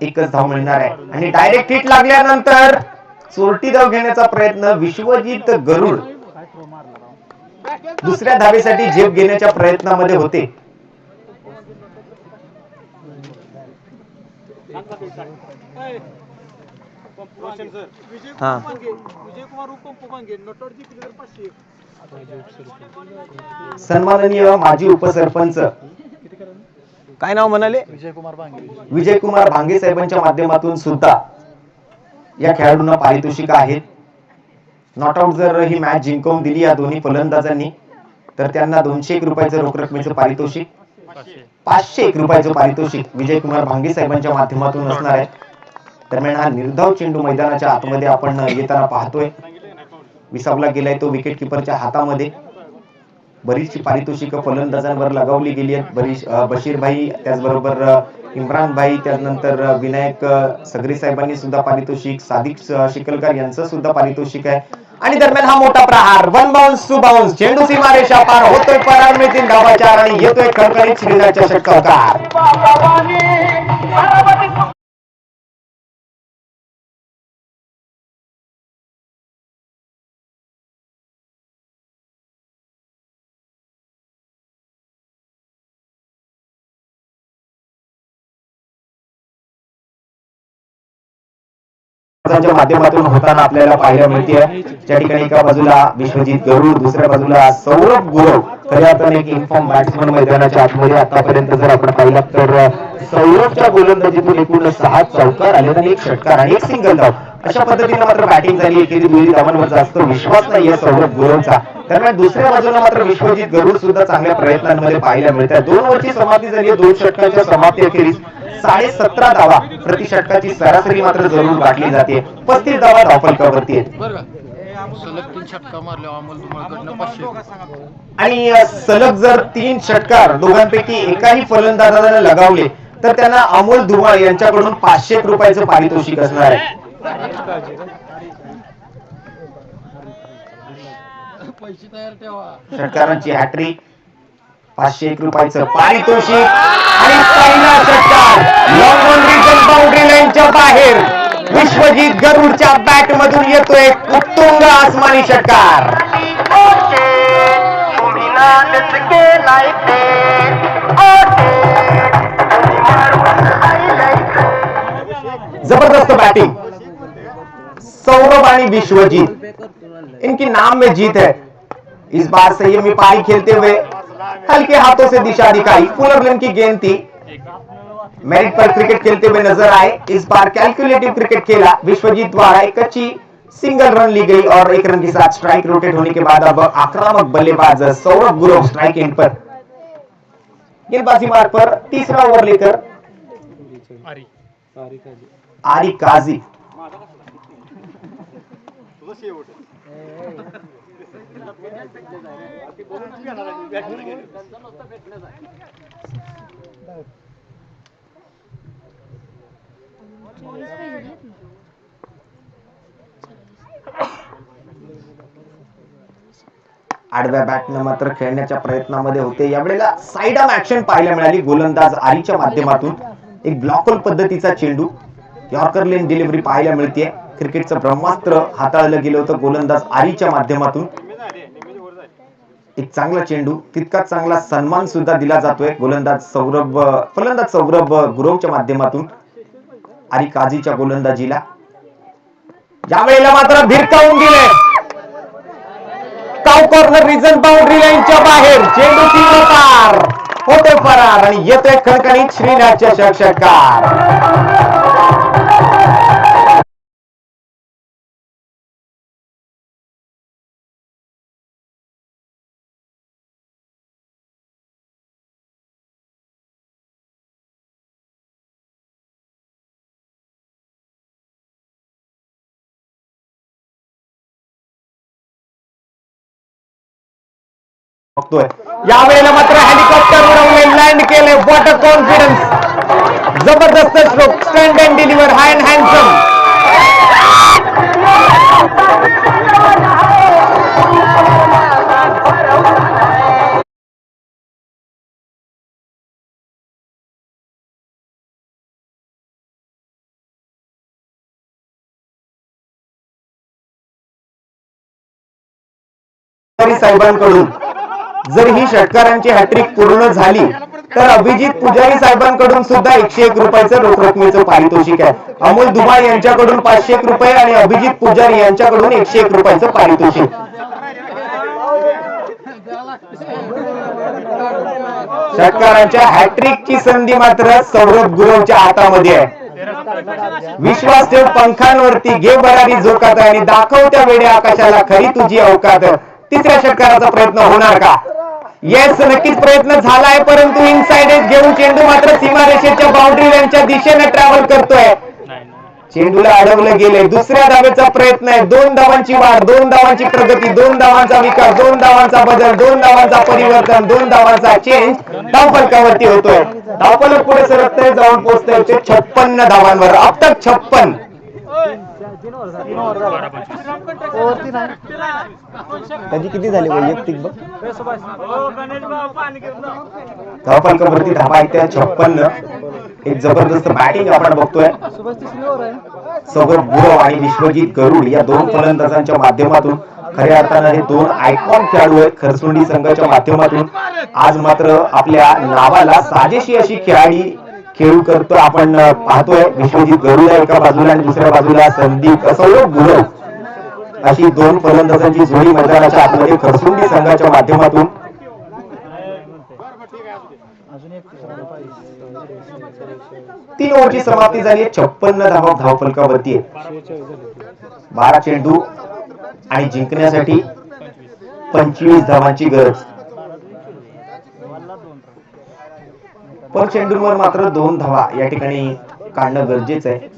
एकच धाव मिळणार आहे आणि डायरेक्ट हिट लागल्यानंतर चोरटी धाव घेण्याचा प्रयत्न विश्वजित गरुड दुसऱ्या धावेसाठी झेप घेण्याच्या प्रयत्नामध्ये होते. सन्माननीय माजी उपसरपंच काय नाव म्हणाले? विजयकुमार भांगे साहेबांच्या माध्यमातून सुद्धा या खेळाडूंना पारितोषिक आहेत. नॉट आउट जर ही मॅच जिंकवून दिली या दोन्ही फलंदाजांनी तर त्यांना 201 रुपयाचं रोख रकमेचं पारितोषिक, 501 रुपयाचं पारितोषिक विजयकुमार भांगे साहेबांच्या माध्यमातून असणार आहे. दरम्यान हा निर्धाव चेंडू मैदानाच्या आतमध्ये आपण येताना पाहतोय. विसावला गेलाय तो विकेट किपरच्या हातामध्ये. बरीचशी पारितोषिकं फलंदाजांवर लगावली गेली आहेत. बशीर भाई, त्याचबरोबर इम्रान भाई, त्यानंतर विनायक सगरी साहेबांनी सुद्धा पारितोषिक, सादिक शिकलकर यांचं सुद्धा पारितोषिक आहे. आणि दरम्यान हा मोठा प्रहार, 1 बाउन्स 2 बाउन्स, चेंडू सीमारेषा पार होतोय, परार मिळतील धावा 4 आणि येतोय खणखणीत श्रीराजच्या षटकार. माध्यमातून होताना आपल्याला पाहायला मिळते. त्या ठिकाणी एका बाजूला विश्वजित गरुड, दुसऱ्या बाजूला सौरभ गुरव. खऱ्या अर्थाने एक इन्फॉर्म बॅट्समन मैदानाच्या आतमध्ये आतापर्यंत जर आपण पाहिलं तर सौरभच्या गोलंदाजीतून एकूण 6 चौकार आले आणि 1 षटकार आणि 1 सिंगल धाव. अशा पद्धतीने मात्र बॅटिंग झाली. एकेरी दुहेरी धावांवर जास्त विश्वास नाहीये सौरभ गुरवचा. दरम्यान दुसऱ्या बाजूला मात्र विश्वजित गरुड सुद्धा चांगल्या प्रयत्नांमध्ये पाहायला मिळतात. 2 ओव्हरची समाप्ती झाली. 2 षटकांच्या समाप्ती अखेरीस 17.5 धावा प्रति षटकाची सरासरी मात्र जरूर गाठली जाते. 35 धावा धावफलकावरती आहेत आणि सलग जर 3 षटकार दोघांपैकी एकाही फलंदाजाने लगावले तर त्यांना अमोल धुमाळ यांच्याकडून 500 रुपयाचं पारितोषिक असणार आहे. षटकारांची हॅट्रिक, 501 रुपयाचं पारितोषिक आणि पहिला षटकार लॉंग ऑन रिजन बाउंड्री लाईनच्या बाहेर विश्वजित गरुडच्या बॅट मधून येतोय उत्तुंग आसमानी षटकार. जबरदस्त बैटिंग सौरभ आणि विश्वजीत, इनकी नाम में जीत है. इस बार संयमी पारी खेलते हुए हल्के हाथों से दिशा दिखाई. फुलर लेन की गेंद थी, मेरिट पर क्रिकेट खेलते हुए नजर आए. इस बार कैलकुलेटिव क्रिकेट खेला. विश्वजीत द्वारा एक अच्छी सिंगल रन ली गई और 1 रन के साथ स्ट्राइक रोटेट होने के बाद अब आक्रामक बल्लेबाज सौरभ गुरव स्ट्राइक एंड पर गेंदबाजी मार्ग पर तीसरा ओवर लेकर आरी काजी. आडव्या बॅटनं मात्र खेळण्याच्या प्रयत्नामध्ये होते. यावेळेला साइड आर्म ऍक्शन पाहायला मिळाली. गोलंदाज आरीच्या माध्यमातून एक ब्लॉकहोल पद्धतीचा चेंडू, यॉर्कर लेन डिलिव्हरी पाहायला मिळते. क्रिकेटचं ब्रह्मास्त्र हाताळलं गेलं होतं गोलंदाज आरीच्या माध्यमातून. एक चांगला चेंडू, तितकाच चांगला सन्मान सुद्धा दिला जातोय फलंदाज सौरभ गुरवच्या माध्यमातून आरी काजीच्या गोलंदाजीला. यावेळेला मात्र भिरकावून दिले. काव कॉर्नर रिजन बाउंड्री लाईनच्या बाहेर चेंडू सीमा पार होते फरार आणि येतोय खणखणीत श्रीनाथ चषक षटकार. बघतोय यावेळेला मात्र हेलिकॉप्टर उडवले, लँड केले. वॉटर कॉन्फिडन्स, जबरदस्त stroke, stand and deliver, high and handsome. साहेबांकडून जर ही षटकारांची हॅट्रिक पूर्ण झाली तर अभिजित पुजारी साहेबांकडून सुद्धा 101 रुपयाचं रोख रकमेचं पारितोषिक आहे. अमोल धुमाळ यांच्याकडून 501 रुपये आणि अभिजित पुजारी यांच्याकडून 101 रुपयाचं पारितोषिक. षटकारांच्या हॅट्रिकची संधी मात्र सौरभ गुरवच्या हातामध्ये आहे. विश्वास ठेव पंखांवरती, घे बरारी जोकात आणि दाखव त्या वेड्या आकाशाला खरी तुझी अवकात. तिसऱ्या षटकाराचा प्रयत्न होणार का? येस, नक्कीच प्रयत्न झालाय, परंतु इनसाइड एज घेऊन चेंडू मात्र सीमारेषेच्या बाउंड्री लाईनच्या दिशेने ट्रॅव्हल करतोय. चेंडूला अडवलं गेले. दुसऱ्या धावेचा प्रयत्न आहे. 2 धावांची वाढ, 2 धावांची प्रगती, 2 धावांचा विकास, 2 धावांचा बदल, 2 धावांचा परिवर्तन, 2 धावांचा चेंज धावफलकावरती होतोय. धावफलक पुढे सरकतंय, जाऊन पोहोचतंय 56 धावांवर. अब तक 56. त्याची किती झाली वैयक्तिक बघ? धावफलकावरती धावा आहेत त्या 56. एक जबरदस्त बॅटिंग आपण बघतोय. सौरभ गुरव आणि विश्वजित गरुड या 2 फलंदाजांच्या माध्यमातून खऱ्या अर्थानं हे 2 आयकॉन खेळाडू आहेत खरसुंडी संघाच्या माध्यमातून. आज मात्र आपल्या नावाला साजेशी अशी खेळू करतो आपण पाहतोय. विश्वजित गरुड एका बाजूला आणि दुसऱ्या बाजूला सौरभ गुरव अशी 2 फलंदाजांची जोडी मैदानाच्या आतमध्ये खरसुंडी संघाच्या माध्यमातून. 3 ओव्हरची समाप्ती झाली. 56 धावा धावफलकावरती आहे. 12 चेंडू आणि जिंकण्यासाठी 25 धावांची गरज. पर चेंडूवर मात्र 2 धावा या ठिकाणी काढणं गरजेचं आहे.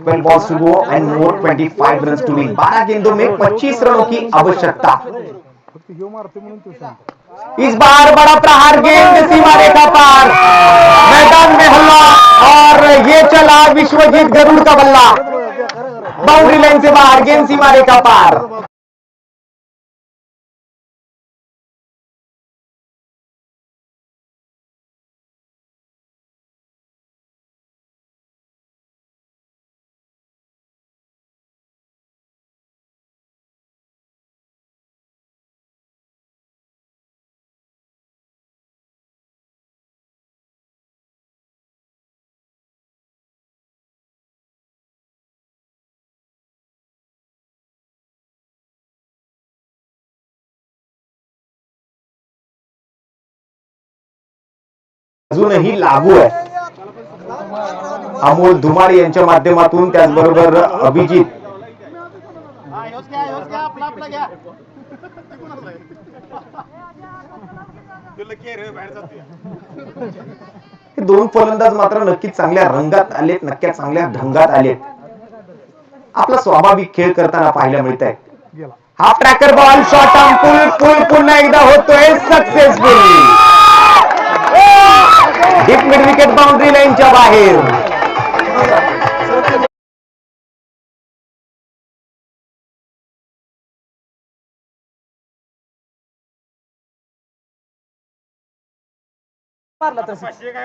Well, balls to go and more 25 runs to win. 12 गेंदों में 25 रनों की आवश्यकता. इस बार बड़ा प्रहार, गेंद सीमा रेखा पार, मैदान में हल्ला और ये चला विश्वजीत गरुड़ का बल्ला. बाउंड्री लाइन से बाहर, गेंद सीमा रेखा पार. अजूनही लागू आहे. अमोल धुमाळ यांच्या माध्यमातून, त्याचबरोबर अभिजित हे दोन फलंदाज मात्र नक्कीच चांगल्या रंगात आलेत, नक्कीच चांगल्या ढंगात आलेत. आपला स्वाभाविक खेळ करताना पाहायला मिळत आहे. हाफ ट्रॅकर बॉल शॉट पुन्हा एकदा होतोय successful. Deep mid wicket boundary लाईनच्या बाहेर.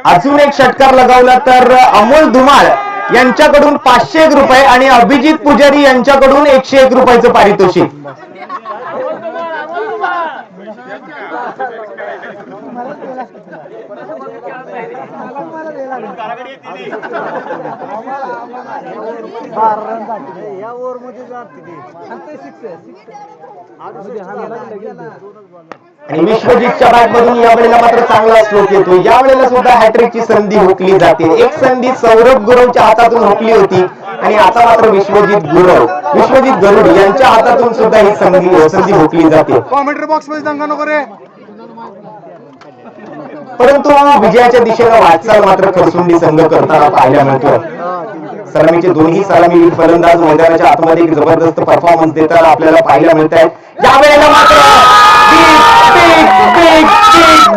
अजून एक षटकार लगावला तर अमोल धुमाळ यांच्याकडून 501 रुपये आणि अभिजित पुजारी यांच्याकडून 101 रुपयाचं पारितोषिक. आणि विश्वजितच्या बॅट मधून यावेळेला मात्र चांगला स्ट्रोक येतो. यावेळेला सुद्धा हॅट्रिकची संधी हुकली जाते. एक संधी सौरभ गुरवच्या हातातून हुकली होती आणि आता मात्र विश्वजित गरुड यांच्या हातातून सुद्धा ही संधी हुकली जाते. कॉमेंट्री बॉक्स मध्ये दंगा नको रे. परंतु विजयाच्या दिशेला वाटचाल मात्र खरसुंडी संघ करताना पाहायला मिळतो. सलामीचे दोन्ही सलामी फलंदाज मैदानाच्या आतमध्ये एक जबरदस्त परफॉर्मन्स देताना आपल्याला पाहायला मिळत आहेत. यावेळेला मात्र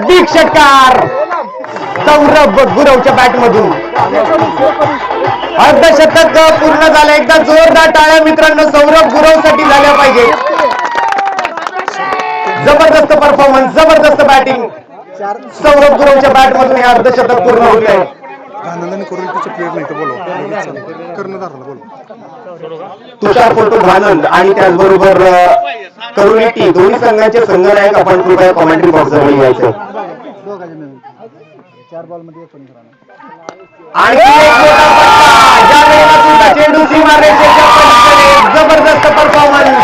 बिग षटकार सौरभ गुरवच्या बॅट मधून. अर्धशतक पूर्ण झालं. एकदा जोरदार टाळ्या मित्रांनो सौरभ गुरवसाठी झाल्या पाहिजे. जबरदस्त परफॉर्मन्स, जबरदस्त बॅटिंग सौरभ गुरवच्या बॅट मधून हे अर्धशतक पूर्ण होत आहे. तुषार फोटो घानंद आणि त्याचबरोबर करुणेटी दोन्ही संघांचे संघनायक आपण कृपया कॉमेंट्री बॉक्स जवळ यायचं. आणि चेंडू सीमारेषेच्या पलीकडे जबरदस्त परफॉर्मन्स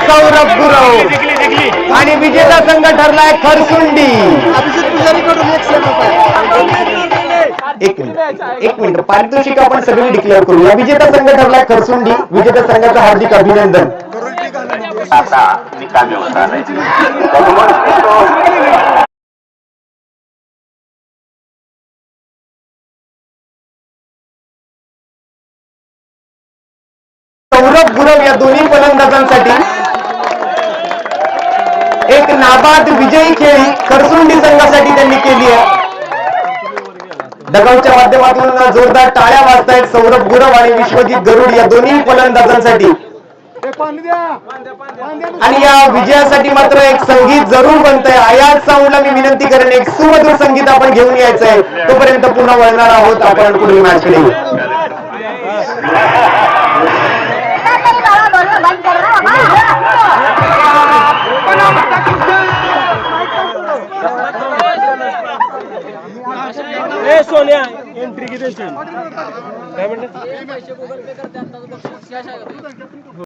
सौरभ गुरव आणि विजेता संघ ठरलाय खरसुंडी. एक मिनिट पारितोषिक आपण सगळे डिक्लेअर करूया. विजेता संघ ठरलाय खरसुंडी. विजेता संघाचं हार्दिक अभिनंदन. आता निकाल व्यवस्था सौरभ गुरव या दोन्ही फलंदाजांसाठी एक नाबाद विजयी खेळी खरसुंडी संघासाठी त्यांनी केली आहे. डगाऊच्या माध्यमातून जोरदार टाळ्या वाजतायत सौरभ गुरव आणि विश्वजित गरुड या दोन्ही फलंदाजांसाठी. आणि या विजयासाठी मात्र एक संगीत जरूर बनतंय. आयाज साऊंडला मी विनंती करेन एक सुमधुर संगीत आपण घेऊन यायचंय. तोपर्यंत पुन्हा वळणार आहोत आपण पुढील मॅचकडे. सोन्या एंट्री किती काय म्हणतात